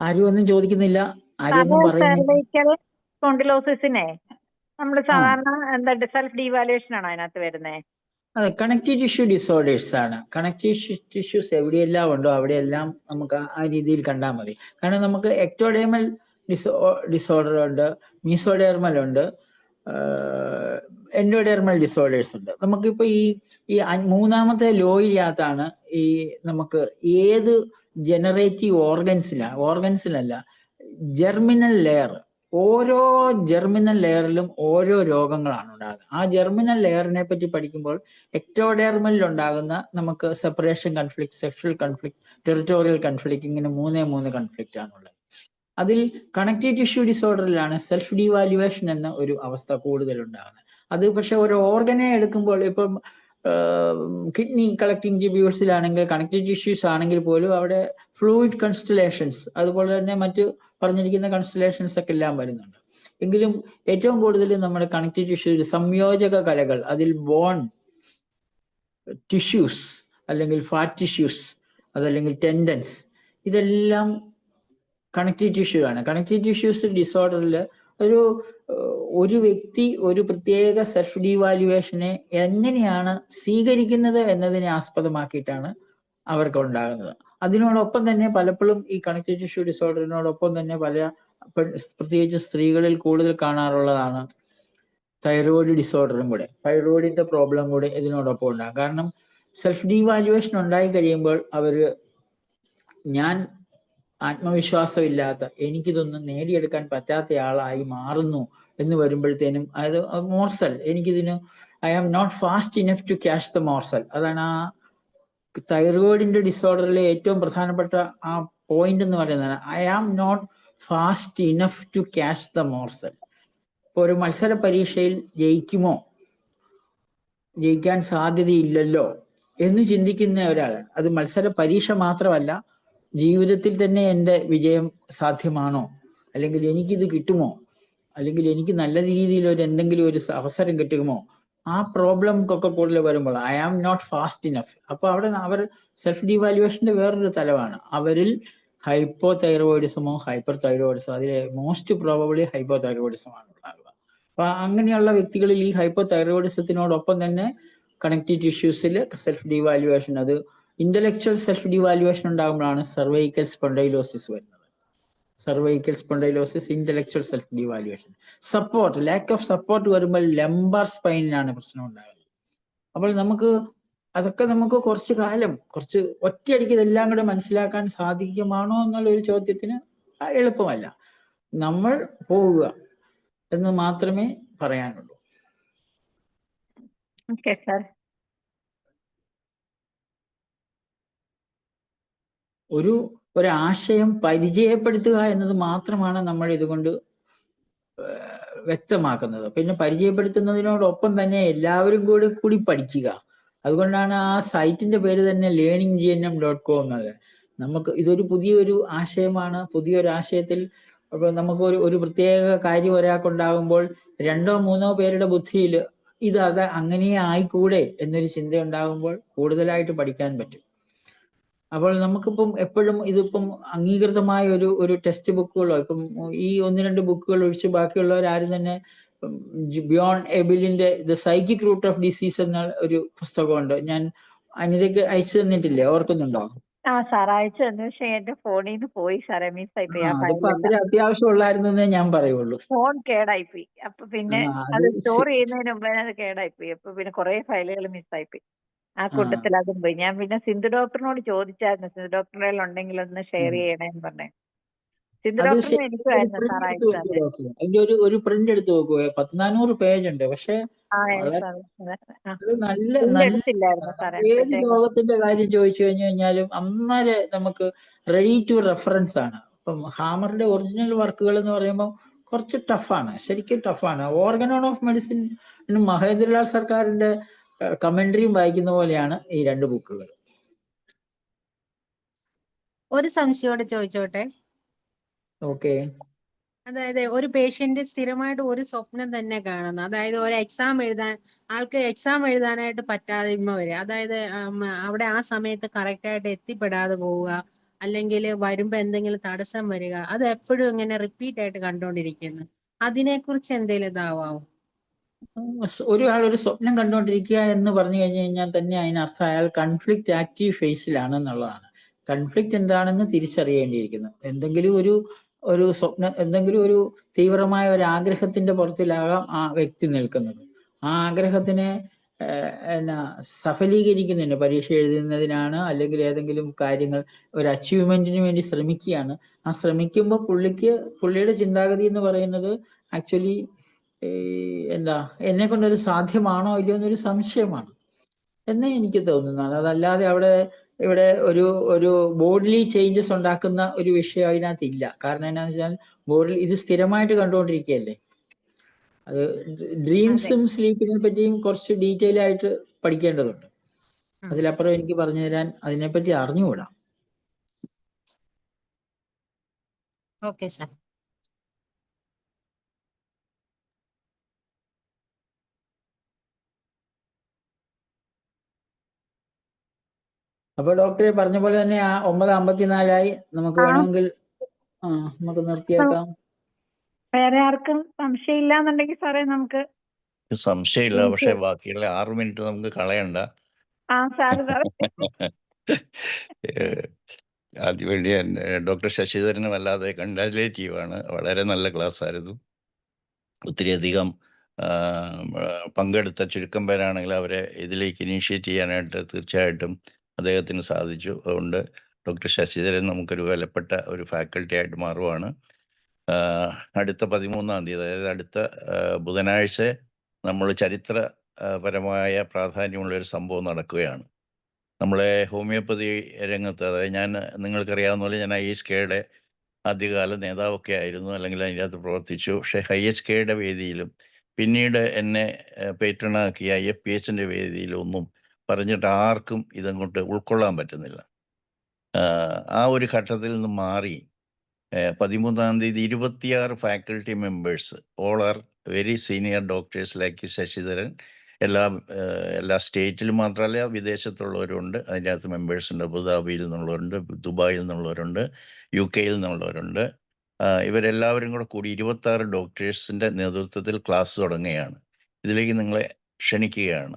ആരും ഒന്നും ചോദിക്കുന്നില്ല, ആരും ഒന്നും പറയുന്നില്ല. സെർവൈക്കൽ സ്പോണ്ടിലോസിസിനെ നമ്മൾ ആ സാധാരണ എന്താ സെൽഫ് ഡീവാലുവേഷൻ ആണോ അതിനകത്ത് വരുന്നത്? അതെ, കണക്റ്റീവ് ടിഷ്യൂ ഡിസോർഡേഴ്സ് ആണ്. കണക്റ്റീവ് ടിഷ്യൂസ് എവിടെയെല്ലാം ഉണ്ടോ അവിടെയെല്ലാം നമുക്ക് ആ രീതിയിൽ കണ്ടാൽ മതി. കാരണം നമുക്ക് എക്ടോഡേമൽ ഡിസോർഡർ ഉണ്ട്, മീസോഡേർമൽ ഉണ്ട്, എൻഡോഡേർമൽ ഡിസോർഡേഴ്സ് ഉണ്ട്. നമുക്കിപ്പോൾ ഈ മൂന്നാമത്തെ ലോയിനകത്താണ് ഈ നമുക്ക് ഏത് ജനറേറ്റീവ് ഓർഗൻസിലല്ല, ജെർമിനൽ ലെയർ, ഓരോ ജെർമിനൽ ലെയറിലും ഓരോ രോഗങ്ങളാണ് ഉണ്ടാകുന്നത്. ആ ജെർമിനൽ ലെയറിനെ പറ്റി പഠിക്കുമ്പോൾ എക്ടോഡെർമലിൽ ഉണ്ടാകുന്ന നമുക്ക് സെപ്പറേഷൻ കൺഫ്ലിക്ട്, സെക്ഷൽ കൺഫ്ലിക്ട്, ടെറിട്ടോറിയൽ കൺഫ്ലിക്ട്, ഇങ്ങനെ മൂന്ന് കൺഫ്ലിക്റ്റ് ആണുള്ളത്. അതിൽ കണക്റ്റീവ് ടിഷ്യൂ ഡിസോർഡറിലാണ് സെൽഫ് ഡീവാലുവേഷൻ എന്ന ഒരു അവസ്ഥ കൂടുതൽ ഉണ്ടാകുന്നത്. അത് പക്ഷെ ഒരു ഓർഗനെ എടുക്കുമ്പോൾ ഇപ്പം കിഡ്നി കളക്ടിങ് ട്യൂബ്യൂൾസിലാണെങ്കിൽ കണക്റ്റീവ് ടിഷ്യൂസ് ആണെങ്കിൽ പോലും അവിടെ ഫ്ലൂയിഡ് കൺസ്റ്റലേഷൻസ്, അതുപോലെ തന്നെ മറ്റ് പറഞ്ഞിരിക്കുന്ന കൺസ്റ്റലേഷൻസ് ഒക്കെ എല്ലാം വരുന്നുണ്ട്. എങ്കിലും ഏറ്റവും കൂടുതൽ നമ്മുടെ കണക്റ്റീവ് ടിഷ്യൂ സംയോജക കലകൾ, അതിൽ ബോൺ ടിഷ്യൂസ് അല്ലെങ്കിൽ ഫാറ്റ് ടിഷ്യൂസ്, അതല്ലെങ്കിൽ ടെൻഡൻസ്, ഇതെല്ലാം കണക്റ്റീവ് ടിഷ്യൂ ആണ്. കണക്റ്റീവ് ടിഷ്യൂസ് ഡിസോർഡറിൽ ഒരു വ്യക്തി ഒരു പ്രത്യേക സെൽഫ് ഡീവാലുവേഷനെ എങ്ങനെയാണ് സ്വീകരിക്കുന്നത് എന്നതിനെ ആസ്പദമാക്കിയിട്ടാണ് അവർക്ക് ഉണ്ടാകുന്നത്. അതിനോടൊപ്പം തന്നെ പലപ്പോഴും ഈ കണക്റ്റീവ് ടിഷ്യൂ ഡിസോർഡറിനോടൊപ്പം തന്നെ പ്രത്യേകിച്ച് സ്ത്രീകളിൽ കൂടുതൽ കാണാറുള്ളതാണ് തൈറോയിഡ് ഡിസോർഡറും കൂടെ, തൈറോയിഡിന്റെ പ്രോബ്ലം കൂടെ ഇതിനോടൊപ്പം ഉണ്ടാകും. കാരണം സെൽഫ് ഡീവാലുവേഷൻ ഉണ്ടായി കഴിയുമ്പോൾ ഞാൻ ആത്മവിശ്വാസമില്ലാത്ത, എനിക്കിതൊന്നും നേടിയെടുക്കാൻ പറ്റാത്തയാളായി മാറുന്നു എന്ന് വരുമ്പോഴത്തേനും, അതായത് morsel, I am not fast enough to catch the morsel. അതാണ് ആ തൈറോയിഡിന്റെ ഡിസോർഡറിലെ ഏറ്റവും പ്രധാനപ്പെട്ട ആ പോയിന്റ് എന്ന് പറയുന്നത്. I am not fast enough to catch the morsel. ഇപ്പോൾ ഒരു മത്സര പരീക്ഷയിൽ ജയിക്കാൻ സാധ്യതയില്ലല്ലോ എന്ന് ചിന്തിക്കുന്ന ഒരാൾ, അത് മത്സര പരീക്ഷ മാത്രമല്ല, ജീവിതത്തിൽ തന്നെ എൻ്റെ വിജയം സാധ്യമാണോ, അല്ലെങ്കിൽ എനിക്കിത് കിട്ടുമോ, അല്ലെങ്കിൽ എനിക്ക് നല്ല രീതിയിൽ എന്തെങ്കിലും ഒരു അവസരം കിട്ടുമോ, ആ പ്രോബ്ലംക്കൊക്കെ കൂടുതൽ വരുമ്പോൾ I am not fast enough. അപ്പൊ അവിടെ അവർ സെൽഫ് ഡീവാലുവേഷന്റെ വേറൊരു തലമാണ്. അവരിൽ ഹൈപ്പോ തൈറോയിഡിസമോ ഹൈപ്പർ തൈറോയിഡിസമോ, അതിലെ മോസ്റ്റ് പ്രോബബ്ലി ഹൈപ്പോ തൈറോയിഡിസമാണ് ഉണ്ടാകുക. അപ്പൊ അങ്ങനെയുള്ള വ്യക്തികളിൽ ഈ ഹൈപ്പോ തൈറോയിഡിസത്തിനോടൊപ്പം തന്നെ കണക്റ്റീവ് ടിഷ്യൂസിൽ സെൽഫ് ഡീവാലുവേഷൻ, അത് ഇന്റലക്ച്വൽ സെൽഫ് ഡീവാലുവേഷൻ ഉണ്ടാകുമ്പോഴാണ് സെർവൈക്കൽ സ്പോണ്ടൈലോസിസ് വരുന്നത്. Cervical spondylosis, intellectual self devaluation. Support, lack of support വരുമ്പോൾ ലംബാർ സ്പൈനിലാണ് പ്രശ്നം ഉണ്ടാകുന്നത്. അപ്പോൾ അതൊക്കെ നമുക്ക് കുറച്ച് ഒറ്റയടിക്ക് ഇതെല്ലാം കൂടെ മനസ്സിലാക്കാൻ സാധിക്കുമാണോ എന്നുള്ള ഒരു ചോദ്യത്തിന് എളുപ്പമല്ല. നമ്മൾ പോവുക എന്ന് മാത്രമേ പറയാനുള്ളൂ. Okay sir. ഒരാശയം പരിചയപ്പെടുത്തുക എന്നത് മാത്രമാണ് നമ്മൾ ഇതുകൊണ്ട് വ്യക്തമാക്കുന്നത്. പിന്നെ പരിചയപ്പെടുത്തുന്നതിനോടൊപ്പം തന്നെ എല്ലാവരും കൂടി പഠിക്കുക. അതുകൊണ്ടാണ് ആ സൈറ്റിന്റെ പേര് തന്നെ learninggmm.com എന്നുള്ളത്. ഇതൊരു പുതിയൊരു ആശയമാണ്. പുതിയൊരു ആശയത്തിൽ നമുക്ക് ഒരു പ്രത്യേക കാര്യം ഒരാൾക്കുണ്ടാകുമ്പോൾ 2 or 3 പേരുടെ ബുദ്ധിയിൽ അത് അങ്ങനെ ആയിക്കൂടെ എന്നൊരു ചിന്ത ഉണ്ടാകുമ്പോൾ കൂടുതലായിട്ട് പഠിക്കാൻ പറ്റും. അപ്പോൾ നമുക്കിപ്പം എപ്പോഴും ഇതിപ്പം അംഗീകൃതമായ ഒരു ടെക്സ്റ്റ് ബുക്കുകളോ, ഇപ്പം ഈ 1-2 ബുക്കുകൾ ഒഴിച്ച് ബാക്കിയുള്ളവരാരും തന്നെ, ബിയോണ്ട് എബിലിന്റെ the psychic root of disease എന്ന ഒരു പുസ്തകമുണ്ട്. ഞാൻ അനിതയ്ക്ക് അയച്ചു തന്നിട്ടില്ലേ, ഓർക്കുന്നുണ്ടോ? ആ സാർ അയച്ചു തന്നു, പക്ഷെ എന്റെ ഫോണിൽ നിന്ന് പോയി സാറേ, മിസ്സായി പോയി. അതിപ്പോ അത്ര അത്യാവശ്യം ഉള്ളായിരുന്നേ ഞാൻ പറയുള്ളൂ. ഫോൺ കേടായിപ്പോയി. അപ്പൊ പിന്നെ അത് സ്റ്റോർ ചെയ്യുന്നതിന് മുമ്പേ അത് കേടായിപ്പോയി. അപ്പൊ പിന്നെ കുറെ ഫയലുകൾ മിസ്സായിപ്പോയി. ആ കൂട്ടത്തിൽ അതും പോയി. ഞാൻ പിന്നെ സിന്ധു ഡോക്ടറിനോട് ചോദിച്ചായിരുന്നു, സിന്ധു ഡോക്ടറെ ഉണ്ടെങ്കിൽ ഒന്ന് ഷെയർ ചെയ്യണേന്ന് പറഞ്ഞേ. സിന്ധു അത് ഡോക്ടറിന് ശരിക്കും ഒരു എനിക്കുമായിരുന്നു പ്രിന്റ് സാർ എടുത്ത് അയച്ചു വെക്കുക തന്നെ. ഡോക്ടർ. അതിന്റെ ഒരു പ്രിന്റ് എടുത്ത് വെക്കുക. 1400 പേജ് ഉണ്ട്. പക്ഷെ ആ വളരെ സാർ ആ അത് നല്ല പ്രിന്റ് നല്ല എടുത്തില്ലായിരുന്നു സാറേ ഏത് അപ്പോഴത്തേക്കും. രോഗത്തിന്റെ കാര്യം ചോദിച്ചു കഴിഞ്ഞാലും അന്നേരം നമുക്ക് റെഡി ടു റെഫറൻസ് ആണ്. ഇപ്പം ഹാമറിന്റെ ഒറിജിനൽ വർക്കുകൾ എന്ന് പറയുമ്പോൾ കുറച്ച് ടഫാണ്, ശരിക്കും ടഫാണ്. ഓർഗനോൺ ഓഫ് മെഡിസിൻ മഹേന്ദ്രലാൽ സർക്കാരിന്റെ കമന്ററിയും വായിക്കുന്ന പോലെയാണ് ഈ രണ്ട് ബുക്കുകൾ. ഒരു സംശയോടെ ചോദിച്ചോട്ടെ. ഓക്കെ. അതായത് ഒരു പേഷ്യന്റ് സ്ഥിരമായിട്ട് ഒരു സ്വപ്നം തന്നെ കാണുന്നു. അതായത് ഒരു എക്സാം എഴുതാൻ ആൾക്ക് എക്സാം എഴുതാനായിട്ട് പറ്റാതിമ വരിക. അതായത് അവിടെ ആ സമയത്ത് കറക്റ്റായിട്ട് എത്തിപ്പെടാതെ പോവുക, അല്ലെങ്കിൽ വരുമ്പോ എന്തെങ്കിലും തടസ്സം വരിക, അത് എപ്പോഴും ഇങ്ങനെ റിപ്പീറ്റ് ആയിട്ട് കണ്ടുകൊണ്ടിരിക്കുന്നു. അതിനെക്കുറിച്ച് എന്തെങ്കിലും ഇതാവാമോ? ഒരാൾ ഒരു സ്വപ്നം കണ്ടുകൊണ്ടിരിക്കുക എന്ന് പറഞ്ഞു കഴിഞ്ഞാൽ തന്നെ അതിനർത്ഥം അയാൾ കൺഫ്ലിക്റ്റ് ആക്റ്റീവ് ഫേസിലാണെന്നുള്ളതാണ്. കൺഫ്ലിക്റ്റ് എന്താണെന്ന് തിരിച്ചറിയേണ്ടിയിരിക്കുന്നു. എന്തെങ്കിലും ഒരു സ്വപ്നം, എന്തെങ്കിലും ഒരു തീവ്രമായ ഒരു ആഗ്രഹത്തിന്റെ പുറത്തിലാകാം ആ വ്യക്തി നിൽക്കുന്നത്. ആ ആഗ്രഹത്തിനെ എന്നാ സഫലീകരിക്കുന്നതിന്, പരീക്ഷ എഴുതുന്നതിനാണ്, അല്ലെങ്കിൽ ഏതെങ്കിലും കാര്യങ്ങൾ ഒരു അച്ചീവ്മെന്റിന് വേണ്ടി ശ്രമിക്കുകയാണ്. ആ ശ്രമിക്കുമ്പോൾ പുള്ളിയുടെ ചിന്താഗതി എന്ന് പറയുന്നത് ആക്ച്വലി എന്താ, എന്നെ കൊണ്ടൊരു സാധ്യമാണോ ഇല്ലയോ എന്നൊരു സംശയമാണ് എന്നേ എനിക്ക് തോന്നുന്നതാണ്. അതല്ലാതെ ഇവിടെ ഒരു ബോഡിലി ചേഞ്ചസ് ഉണ്ടാക്കുന്ന ഒരു വിഷയം അതിനകത്ത് ഇല്ല. കാരണം എന്നാന്ന് വെച്ചാൽ ബോഡിൽ ഇത് സ്ഥിരമായിട്ട് കണ്ടുകൊണ്ടിരിക്കുകയല്ലേ. അത് ഡ്രീംസും സ്ലീപ്പിനെ പറ്റിയും കുറച്ച് ഡീറ്റെയിൽ ആയിട്ട് പഠിക്കേണ്ടതുണ്ട്. അതിലപ്പുറം എനിക്ക് പറഞ്ഞു തരാൻ അതിനെപ്പറ്റി അറിഞ്ഞുകൂടാ. Okay sir. അപ്പൊ ഡോക്ടറെ പറഞ്ഞ പോലെ തന്നെ 9:54 നമുക്ക് വേണമെങ്കിൽ നമുക്ക് നിർത്തിയേക്കാം. വേറെ ആർക്കും സംശയം ഇല്ലാന്നുണ്ടെങ്കിൽ സാറേ നമുക്ക് സംശയമില്ല. പക്ഷെ ബാക്കിയുള്ള 6 മിനിറ്റ് നമുക്ക് കളയണ്ട. സാറ് അതിനുവേണ്ടി ഡോക്ടർ ശശിധരന് വല്ലാതെ കൺഗ്രാജുലേറ്റ് ചെയ്യുവാണ്. വളരെ നല്ല ക്ലാസ് ആയിരുന്നു. ഒത്തിരിയധികം പങ്കെടുത്ത ചുരുക്കം പേരാണെങ്കിൽ അവരെ ഇതിലേക്ക് ഇനീഷ്യേറ്റ് ചെയ്യാനായിട്ട് തീർച്ചയായിട്ടും അദ്ദേഹത്തിന് സാധിച്ചു. അതുകൊണ്ട് ഡോക്ടർ ശശിധരൻ നമുക്കൊരു വിലപ്പെട്ട ഒരു ഫാക്കൽറ്റി ആയിട്ട് മാറുവാണ്. അടുത്ത 13-ാം തീയതി, അതായത് അടുത്ത ബുധനാഴ്ച നമ്മൾ ചരിത്രപരമായ പ്രാധാന്യമുള്ള ഒരു സംഭവം നടക്കുകയാണ്. നമ്മളെ ഹോമിയോപ്പതി രംഗത്ത്, അതായത് നിങ്ങൾക്കറിയാവുന്ന പോലെ ഞാൻ ISKയുടെ ആദ്യകാല നേതാവൊക്കെ ആയിരുന്നു, അല്ലെങ്കിൽ അതിനകത്ത് പ്രവർത്തിച്ചു. പക്ഷേ ISKയുടെ വേദിയിലും പിന്നീട് എന്നെ പേറ്റണാക്കിയ IFPHന്റെ വേദിയിലും ഒന്നും പറഞ്ഞിട്ട് ആർക്കും ഇതങ്ങോട്ട് ഉൾക്കൊള്ളാൻ പറ്റുന്നില്ല. ആ ഒരു ഘട്ടത്തിൽ നിന്ന് മാറി 13-ാം തീയതി 26 faculty members, all are very senior doctors like Sasidharan, എല്ലാ സ്റ്റേറ്റിലും മാത്രമല്ല വിദേശത്തുള്ളവരുണ്ട്. അതിൻ്റെ അകത്ത് മെമ്പേഴ്സ് ഉണ്ട്. അബുദാബിയിൽ നിന്നുള്ളവരുണ്ട്, ദുബായിൽ നിന്നുള്ളവരുണ്ട്, UK നിന്നുള്ളവരുണ്ട്. ഇവരെല്ലാവരും കൂടി 26 ഡോക്ടേഴ്സിൻ്റെ നേതൃത്വത്തിൽ ക്ലാസ് തുടങ്ങുകയാണ്. ഇതിലേക്ക് നിങ്ങളെ ക്ഷണിക്കുകയാണ്.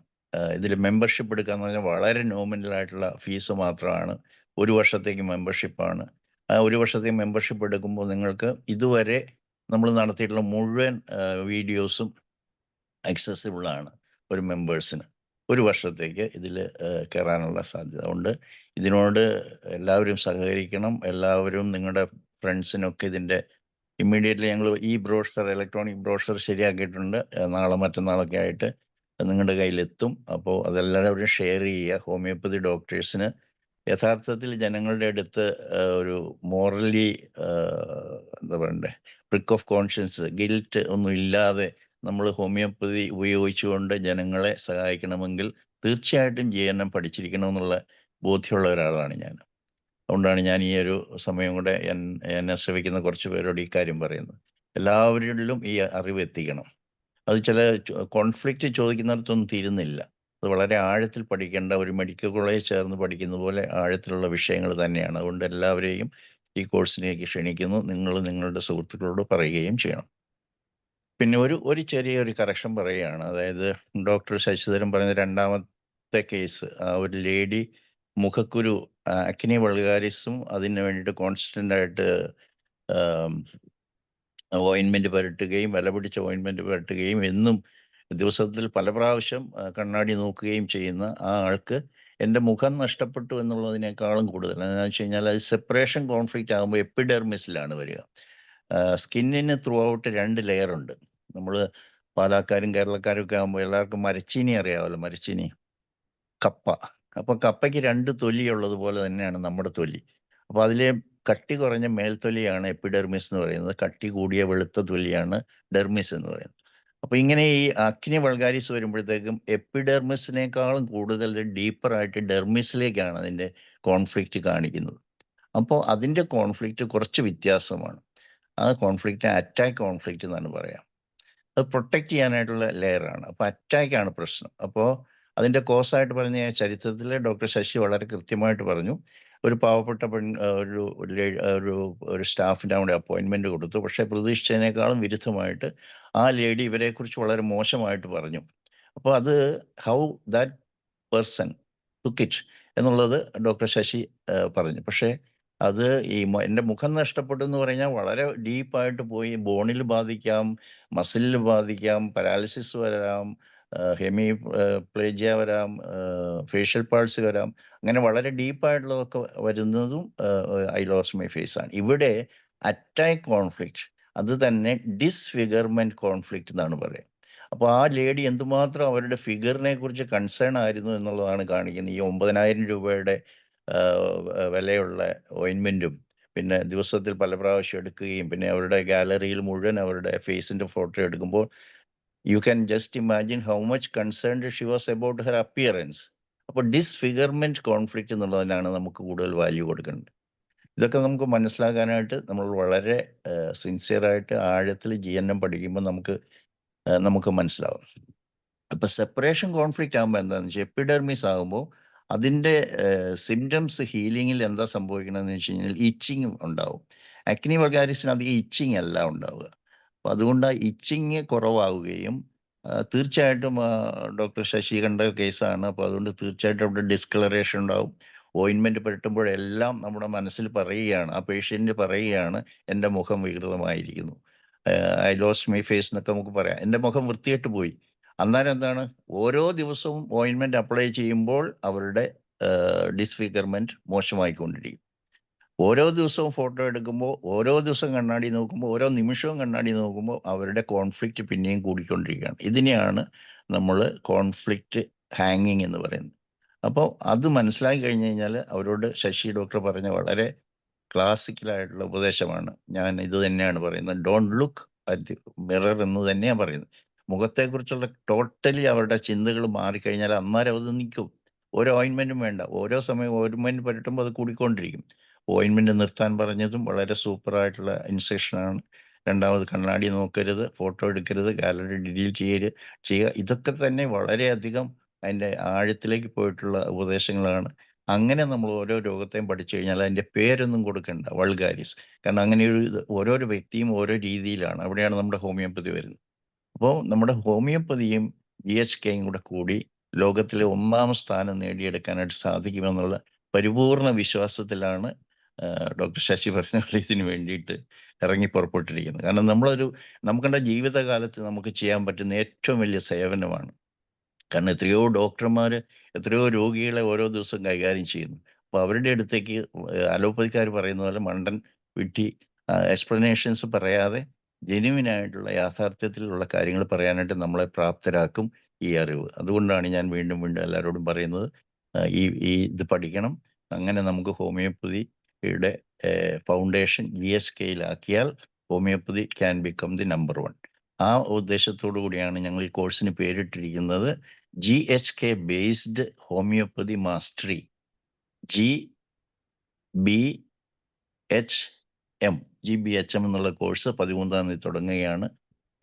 ഇതിൽ മെമ്പർഷിപ്പ് എടുക്കാന്ന് പറഞ്ഞാൽ വളരെ നോമിനലായിട്ടുള്ള ഫീസ് മാത്രമാണ്. 1 വർഷത്തേക്ക് മെമ്പർഷിപ്പാണ്. ആ 1 വർഷത്തേക്ക് മെമ്പർഷിപ്പ് എടുക്കുമ്പോൾ നിങ്ങൾക്ക് ഇതുവരെ നമ്മൾ നടത്തിയിട്ടുള്ള മുഴുവൻ വീഡിയോസും അക്സസിബിൾ ആണ് ഒരു മെമ്പേഴ്സിന്. 1 വർഷത്തേക്ക് ഇതിൽ കയറാനുള്ള സാധ്യത ഉണ്ട്. ഇതിനോട് എല്ലാവരും സഹകരിക്കണം. എല്ലാവരും നിങ്ങളുടെ ഫ്രണ്ട്സിനൊക്കെ ഇതിൻ്റെ ഇമ്മീഡിയറ്റ്ലി ഞങ്ങൾ ഈ ഇലക്ട്രോണിക് ബ്രോഷർ ശരിയാക്കിയിട്ടുണ്ട്. നാളെ മറ്റന്നാളൊക്കെ ആയിട്ട് നിങ്ങളുടെ കയ്യിലെത്തും. അപ്പോൾ അതെല്ലാവരും ഷെയർ ചെയ്യുക. ഹോമിയോപ്പതി ഡോക്ടേഴ്സിന് യഥാർത്ഥത്തിൽ ജനങ്ങളുടെ അടുത്ത് ഒരു മോറലി എന്താ പറയണ്ടേ, പ്രിക്ക് ഓഫ് കോൺഷ്യൻസ്, ഗിൽറ്റ് ഒന്നും ഇല്ലാതെ നമ്മൾ ഹോമിയോപ്പതി ഉപയോഗിച്ചുകൊണ്ട് ജനങ്ങളെ സഹായിക്കണമെങ്കിൽ തീർച്ചയായിട്ടും GNM പഠിച്ചിരിക്കണമെന്നുള്ള ബോധ്യമുള്ള ഒരാളാണ് ഞാൻ. അതുകൊണ്ടാണ് ഞാൻ ഈ ഒരു സമയം കൂടെ എന്നെ ശ്രമിക്കുന്ന കുറച്ച് പേരോട് ഈ കാര്യം പറയുന്നത്. എല്ലാവരിലും ഈ അറിവ് എത്തിക്കണം. അത് ചില കോൺഫ്ലിക്റ്റ് ചോദിക്കുന്നിടത്തൊന്നും തീരുന്നില്ല. അത് വളരെ ആഴത്തിൽ പഠിക്കേണ്ട, ഒരു മെഡിക്കൽ കോളേജ് ചേർന്ന് പഠിക്കുന്ന പോലെ ആഴത്തിലുള്ള വിഷയങ്ങൾ തന്നെയാണ്. അതുകൊണ്ട് എല്ലാവരെയും ഈ കോഴ്സിലേക്ക് ക്ഷണിക്കുന്നു. നിങ്ങൾ നിങ്ങളുടെ സുഹൃത്തുക്കളോട് പറയുകയും ചെയ്യണം. പിന്നെ ഒരു ചെറിയൊരു കറക്ഷൻ പറയുകയാണ്. അതായത് ഡോക്ടർ ശശിധരൻ പറയുന്ന 2ാമത്തെ കേസ്, ഒരു ലേഡി മുഖക്കുരു അക്നി വൾഗാരിസും അതിന് വേണ്ടിയിട്ട് കോൺസ്റ്റൻ്റ് ആയിട്ട് ഓയിൻമെൻറ്റ് പുരട്ടുകയും, വില പിടിച്ച ഓയിൻമെൻറ്റ് പുരട്ടുകയും, എന്നും ദിവസത്തിൽ പല പ്രാവശ്യം കണ്ണാടി നോക്കുകയും ചെയ്യുന്ന ആ ആൾക്ക് എൻ്റെ മുഖം നഷ്ടപ്പെട്ടു എന്നുള്ളതിനേക്കാളും കൂടുതൽ എന്താണെന്ന് വെച്ച് കഴിഞ്ഞാൽ അത് സെപ്പറേഷൻ കോൺഫ്ലിക്റ്റ് ആകുമ്പോൾ എപ്പിഡെർമിസിലാണ് വരിക. സ്കിന്നിന് ത്രൂ ഔട്ട് 2 ലെയർ ഉണ്ട്. നമ്മൾ പാലക്കാരും കേരളക്കാരും ഒക്കെ ആകുമ്പോൾ എല്ലാവർക്കും മരച്ചീനി അറിയാമല്ലോ, മരച്ചീനി കപ്പ. അപ്പോൾ കപ്പയ്ക്ക് 2 തൊലിയുള്ളത് പോലെ തന്നെയാണ് നമ്മുടെ തൊലി. അപ്പോൾ അതിലെ കട്ടി കുറഞ്ഞ മേൽത്തൊലിയാണ് എപ്പിഡെർമിസ് എന്ന് പറയുന്നത്, കട്ടി കൂടിയ വെളുത്ത തൊലിയാണ് ഡെർമിസ് എന്ന് പറയുന്നത്. അപ്പോൾ ഇങ്ങനെ ഈ അക്നി വൾഗാരിസ് വരുമ്പോഴത്തേക്കും എപ്പിഡെർമിസിനേക്കാളും കൂടുതൽ ഡീപ്പറായിട്ട് ഡെർമിസിലേക്കാണ് അതിൻ്റെ കോൺഫ്ലിക്റ്റ് കാണിക്കുന്നത്. അപ്പോൾ അതിൻ്റെ കോൺഫ്ലിക്റ്റ് കുറച്ച് വ്യത്യാസമാണ്. ആ കോൺഫ്ലിക്റ്റ് അറ്റാക്ക് കോൺഫ്ലിക്റ്റ് എന്നാണ് പറയാം. അത് പ്രൊട്ടക്റ്റ് ചെയ്യാനായിട്ടുള്ള ലെയറാണ്. അപ്പോൾ അറ്റാക്കാണ് പ്രശ്നം. അപ്പോൾ അതിൻ്റെ കോസായിട്ട് പറഞ്ഞ ചരിത്രത്തിൽ ഡോക്ടർ ശശി വളരെ കൃത്യമായിട്ട് പറഞ്ഞു. ഒരു പാവപ്പെട്ട ഒരു സ്റ്റാഫിൻ്റെ അവിടെ അപ്പോയിൻമെൻറ്റ് കൊടുത്തു. പക്ഷേ പ്രതീക്ഷിച്ചതിനേക്കാളും വിരുദ്ധമായിട്ട് ആ ലേഡി ഇവരെക്കുറിച്ച് വളരെ മോശമായിട്ട് പറഞ്ഞു. അപ്പോൾ അത് how that person took it എന്നുള്ളത് ഡോക്ടർ ശശി പറഞ്ഞു. പക്ഷേ അത് എൻ്റെ മുഖം നഷ്ടപ്പെട്ടു എന്ന് പറഞ്ഞാൽ വളരെ ഡീപ്പായിട്ട് പോയി ബോണിൽ ബാധിക്കാം, മസിലിൽ ബാധിക്കാം, പാരാലിസിസ് വരാം, ഹെമിപ്ലേജിയ വരാം, ഫേഷ്യൽ പാൾസി വരാം. അങ്ങനെ വളരെ ഡീപ്പായിട്ടുള്ളതൊക്കെ വരുന്നതും ഐ ലോസ്റ്റ് മൈ ഫേസ് ആണ്. ഇവിടെ അറ്റാക്ക് കോൺഫ്ലിക്റ്റ് അത് തന്നെ ഡിസ്ഫിഗർമെൻറ്റ് കോൺഫ്ലിക്റ്റ് എന്നാണ് പറയുക. അപ്പോൾ ആ ലേഡി എന്തുമാത്രം അവരുടെ ഫിഗറിനെ കുറിച്ച് കൺസേൺ ആയിരുന്നു എന്നുള്ളതാണ് കാണിക്കുന്നത്. ഈ 9,000 രൂപയുടെ വിലയുള്ള ഓയിൻമെൻറ്റും പിന്നെ ദിവസത്തിൽ പല പ്രാവശ്യം എടുക്കുകയും പിന്നെ അവരുടെ ഗാലറിയിൽ മുഴുവൻ അവരുടെ ഫേസിൻ്റെ ഫോട്ടോ എടുക്കുമ്പോൾ you can just imagine how much concerned she was about her appearance. അപ്പോൾ ഡിസ്ഫിഗർമെൻറ്റ് കോൺഫ്ലിക്റ്റ് എന്നുള്ളതിനാണ് നമുക്ക് കൂടുതൽ വാല്യൂ കൊടുക്കേണ്ടത്. ഇതൊക്കെ നമുക്ക് മനസ്സിലാക്കാനായിട്ട് നമ്മൾ വളരെ സിൻസിയറായിട്ട് ആഴത്തിൽ GNM പഠിക്കുമ്പോൾ നമുക്ക് മനസ്സിലാവും. അപ്പോൾ സെപ്പറേഷൻ കോൺഫ്ലിക്റ്റ് ആകുമ്പോൾ എന്താണെന്ന് വെച്ചാൽ എപ്പിഡെർമിസ് ആകുമ്പോൾ അതിൻ്റെ സിംറ്റംസ് ഹീലിങ്ങിൽ എന്താ സംഭവിക്കണമെന്ന് വെച്ച് കഴിഞ്ഞാൽ ഇച്ചിങ് ഉണ്ടാവും. അക്നി വൾഗാരിസിന് അധികം ഇച്ചിങ് അല്ല ഉണ്ടാവുക. അപ്പോൾ അതുകൊണ്ട് ആ ഇച്ചിങ് കുറവാകുകയും തീർച്ചയായിട്ടും ഡോക്ടർ ശശി കണ്ട കേസാണ്. അപ്പോൾ അതുകൊണ്ട് തീർച്ചയായിട്ടും അവിടെ ഡിസ്കളറേഷൻ ഉണ്ടാവും. ഓയിൻമെൻറ്റ് പുരട്ടുമ്പോഴെല്ലാം നമ്മുടെ മനസ്സിൽ പറയുകയാണ്, ആ പേഷ്യൻ്റ് പറയുകയാണ് എൻ്റെ മുഖം വികൃതമായിരിക്കുന്നു, ഐ ലോസ്റ്റ് മൈ ഫേസ് എന്നൊക്കെ നമുക്ക് പറയാം. എൻ്റെ മുഖം വൃത്തികെട്ട് പോയി. അന്നേരം എന്താണ്, ഓരോ ദിവസവും ഓയിൻമെൻറ്റ് അപ്ലൈ ചെയ്യുമ്പോൾ അവരുടെ ഡിസ്ഫിഗർമെൻറ്റ് മോശമായിക്കൊണ്ടിരിക്കും. ഓരോ ദിവസവും ഫോട്ടോ എടുക്കുമ്പോൾ, ഓരോ ദിവസം കണ്ണാടി നോക്കുമ്പോൾ, ഓരോ നിമിഷവും കണ്ണാടി നോക്കുമ്പോൾ അവരുടെ കോൺഫ്ലിക്റ്റ് പിന്നെയും കൂടിക്കൊണ്ടിരിക്കുകയാണ്. ഇതിനെയാണ് നമ്മൾ കോൺഫ്ലിക്റ്റ് ഹാങ്ങിങ് എന്ന് പറയുന്നത്. അപ്പോൾ അത് മനസ്സിലാക്കി കഴിഞ്ഞ് കഴിഞ്ഞാൽ അവരോട് ശശി ഡോക്ടർ പറഞ്ഞ വളരെ ക്ലാസിക്കലായിട്ടുള്ള ഉപദേശമാണ്. ഞാൻ ഇത് തന്നെയാണ് പറയുന്നത്, don't look at the mirror എന്ന് തന്നെയാണ് പറയുന്നത്. മുഖത്തെക്കുറിച്ചുള്ള ടോട്ടലി അവരുടെ ചിന്തകൾ മാറിക്കഴിഞ്ഞാൽ അന്നേരം അത് നിൽക്കും. ഓരോ ഓയിൻമെൻറ്റും വേണ്ട, ഓരോ സമയം ഓയിൻമെൻറ്റ് പുരട്ടുമ്പോൾ അത് കൂടിക്കൊണ്ടിരിക്കും. ഓയിൻമെൻറ്റ് നിർത്താൻ പറഞ്ഞതും വളരെ സൂപ്പറായിട്ടുള്ള ഇൻസ്ട്രക്ഷനാണ്. രണ്ടാമത് കണ്ണാടി നോക്കരുത്, ഫോട്ടോ എടുക്കരുത്, ഗാലറി ഡിലീറ്റ് ചെയ്യുക. ഇതൊക്കെ തന്നെ വളരെയധികം അതിൻ്റെ ആഴത്തിലേക്ക് പോയിട്ടുള്ള ഉപദേശങ്ങളാണ്. അങ്ങനെ നമ്മൾ ഓരോ രോഗത്തെയും പഠിച്ചു കഴിഞ്ഞാൽ അതിൻ്റെ പേരൊന്നും കൊടുക്കണ്ട, വൾഗാരിസ്. കാരണം അങ്ങനെ ഓരോരോ വ്യക്തിയും ഓരോ രീതിയിലാണ്. അവിടെയാണ് നമ്മുടെ ഹോമിയോപ്പതി വരുന്നത്. അപ്പോൾ നമ്മുടെ ഹോമിയോപ്പതിയും GHKയും കൂടി ലോകത്തിലെ 1ാം സ്ഥാനം നേടിയെടുക്കാനായിട്ട് സാധിക്കുമെന്നുള്ള പരിപൂർണ വിശ്വാസത്തിലാണ് ഡോക്ടർ ശശി പറഞ്ഞ ഇതിന് വേണ്ടിയിട്ട് ഇറങ്ങി പുറപ്പെട്ടിരിക്കുന്നത്. കാരണം നമുക്കുള്ള ജീവിതകാലത്ത് നമുക്ക് ചെയ്യാൻ പറ്റുന്ന ഏറ്റവും വലിയ സേവനമാണ്. കാരണം എത്രയോ ഡോക്ടർമാർ എത്രയോ രോഗികളെ ഓരോ ദിവസവും കൈകാര്യം ചെയ്യുന്നു. അപ്പോൾ അവരുടെ അടുത്തേക്ക് അലോപ്പതിക്കാർ പറയുന്ന പോലെ മണ്ടൻ വിട്ടി എക്സ്പ്ലനേഷൻസ് പറയാതെ ജെന്യുവിനായിട്ടുള്ള യാഥാർത്ഥ്യത്തിലുള്ള കാര്യങ്ങൾ പറയാനായിട്ട് നമ്മളെ പ്രാപ്തരാക്കും ഈ അറിവ്. അതുകൊണ്ടാണ് ഞാൻ വീണ്ടും വീണ്ടും എല്ലാവരോടും പറയുന്നത്, ഇത് പഠിക്കണം. അങ്ങനെ നമുക്ക് ഹോമിയോപ്പതിയുടെ ഫൗണ്ടേഷൻ GSKയിലാക്കിയാൽ homeopathy can become the number 1. ആ ഉദ്ദേശത്തോടു കൂടിയാണ് ഞങ്ങൾ ഈ കോഴ്സിന് പേരിട്ടിരിക്കുന്നത് GHK based homeopathy mastery, GBHM എന്നുള്ള കോഴ്സ് 13-ാം തീയതി തുടങ്ങുകയാണ്.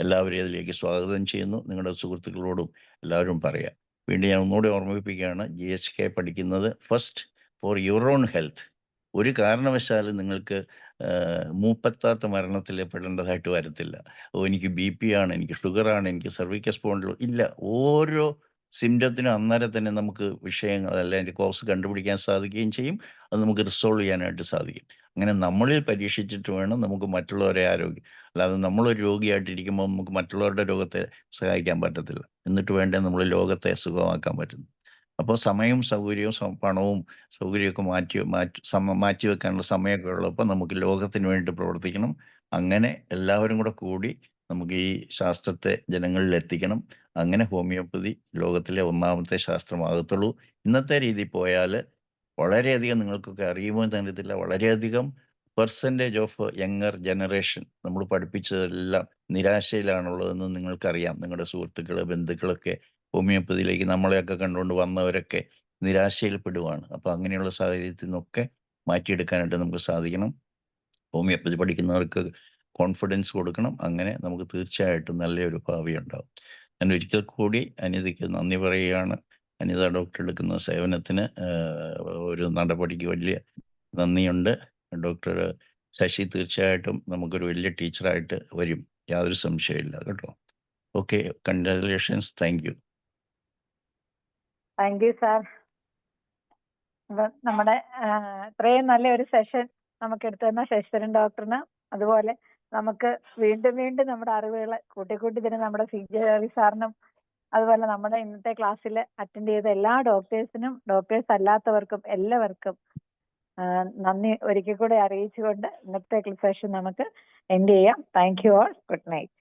എല്ലാവരെയും അതിലേക്ക് സ്വാഗതം ചെയ്യുന്നു. നിങ്ങളുടെ സുഹൃത്തുക്കളോടും എല്ലാവരും പറയാം. വീണ്ടും ഞാൻ ഒന്നുകൂടി ഓർമ്മിപ്പിക്കുകയാണ്, GHK പഠിക്കുന്നത് first for your own health. ഒരു കാരണവശാലും നിങ്ങൾക്ക് മൂപ്പത്താത്ത മരണത്തിൽ പെടേണ്ടതായിട്ട് വരത്തില്ല. എനിക്ക് BP ആണ്, എനിക്ക് ഷുഗറാണ്, എനിക്ക് സെർവിക്കൽ സ്പോണ്ടിലോ ഇല്ല. ഓരോ സിംറ്റത്തിനും അന്നേരം തന്നെ നമുക്ക് വിഷയങ്ങൾ അതിൻ്റെ കോസ് കണ്ടുപിടിക്കാൻ സാധിക്കുകയും ചെയ്യും. അത് നമുക്ക് റിസോൾവ് ചെയ്യാനായിട്ട് സാധിക്കും. അങ്ങനെ നമ്മളിൽ പരീക്ഷിച്ചിട്ട് വേണം നമുക്ക് മറ്റുള്ളവരെ ആരോഗ്യം. അല്ലാതെ നമ്മളൊരു രോഗിയായിട്ടിരിക്കുമ്പോൾ നമുക്ക് മറ്റുള്ളവരുടെ രോഗത്തെ സഹായിക്കാൻ പറ്റത്തില്ല. എന്നിട്ട് വേണ്ടേ നമ്മൾ ലോകത്തെ സുഖമാക്കാൻ പറ്റുന്നു. അപ്പോൾ സമയവും സൗകര്യവും പണവും സൗകര്യമൊക്കെ മാറ്റി വെക്കാനുള്ള സമയമൊക്കെ ഉള്ളപ്പോൾ നമുക്ക് ലോകത്തിന് വേണ്ടി പ്രവർത്തിക്കണം. അങ്ങനെ എല്ലാവരും കൂടെ കൂടി നമുക്ക് ഈ ശാസ്ത്രത്തെ ജനങ്ങളിൽ എത്തിക്കണം. അങ്ങനെ ഹോമിയോപ്പതി ലോകത്തിലെ ഒന്നാമത്തെ ശാസ്ത്രമാകത്തുള്ളൂ. ഇന്നത്തെ രീതി പോയാൽ വളരെയധികം, നിങ്ങൾക്കൊക്കെ അറിയുമോ എന്ന് അറിയത്തില്ല, വളരെയധികം പെർസെൻറ്റേജ് ഓഫ് യങ്ങർ ജനറേഷൻ നമ്മൾ പഠിപ്പിച്ചതെല്ലാം നിരാശയിലാണുള്ളതെന്ന് നിങ്ങൾക്കറിയാം. നിങ്ങളുടെ സുഹൃത്തുക്കൾ, ബന്ധുക്കളൊക്കെ ഹോമിയോപ്പതിയിലേക്ക് നമ്മളെയൊക്കെ കണ്ടുകൊണ്ട് വന്നവരൊക്കെ നിരാശയിൽപ്പെടുവാണ്. അപ്പോൾ അങ്ങനെയുള്ള സാഹചര്യത്തിൽ നിന്നൊക്കെ മാറ്റിയെടുക്കാനായിട്ട് നമുക്ക് സാധിക്കണം. ഹോമിയോപ്പതി പഠിക്കുന്നവർക്ക് കോൺഫിഡൻസ് കൊടുക്കണം. അങ്ങനെ നമുക്ക് തീർച്ചയായിട്ടും നല്ലൊരു ഭാവി ഉണ്ടാവും. ഞാൻ ഒരിക്കൽ കൂടി അനിതയ്ക്ക് നന്ദി പറയുകയാണ്. അനിത ഡോക്ടർ എടുക്കുന്ന സേവനത്തിന് ഒരു നടപടിക്ക് വലിയ നന്ദിയുണ്ട്. ഡോക്ടർ ശശി തീർച്ചയായിട്ടും നമുക്കൊരു വലിയ ടീച്ചറായിട്ട് വരും, യാതൊരു സംശയമില്ല കേട്ടോ. Okay, congratulations. Thank you. Thank you sir. നമ്മുടെ ഇത്രയും നല്ലൊരു സെഷൻ നമുക്ക് എടുത്തു തന്ന ശശിധരൻ ഡോക്ടറിന്, അതുപോലെ നമുക്ക് വീണ്ടും വീണ്ടും നമ്മുടെ അറിവുകൾ കൂട്ടിക്കൂട്ടി തരുന്ന നമ്മുടെ CJ രവി സാറിനും, അതുപോലെ നമ്മുടെ ഇന്നത്തെ ക്ലാസ്സിൽ അറ്റൻഡ് ചെയ്ത എല്ലാ ഡോക്ടേഴ്സിനും, ഡോക്ടേഴ്സ് അല്ലാത്തവർക്കും എല്ലാവർക്കും നന്ദി ഒരിക്കൽ കൂടെ അറിയിച്ചുകൊണ്ട് ഇന്നത്തെ സെഷൻ നമുക്ക് എൻഡ് ചെയ്യാം. Thank you all. Good night.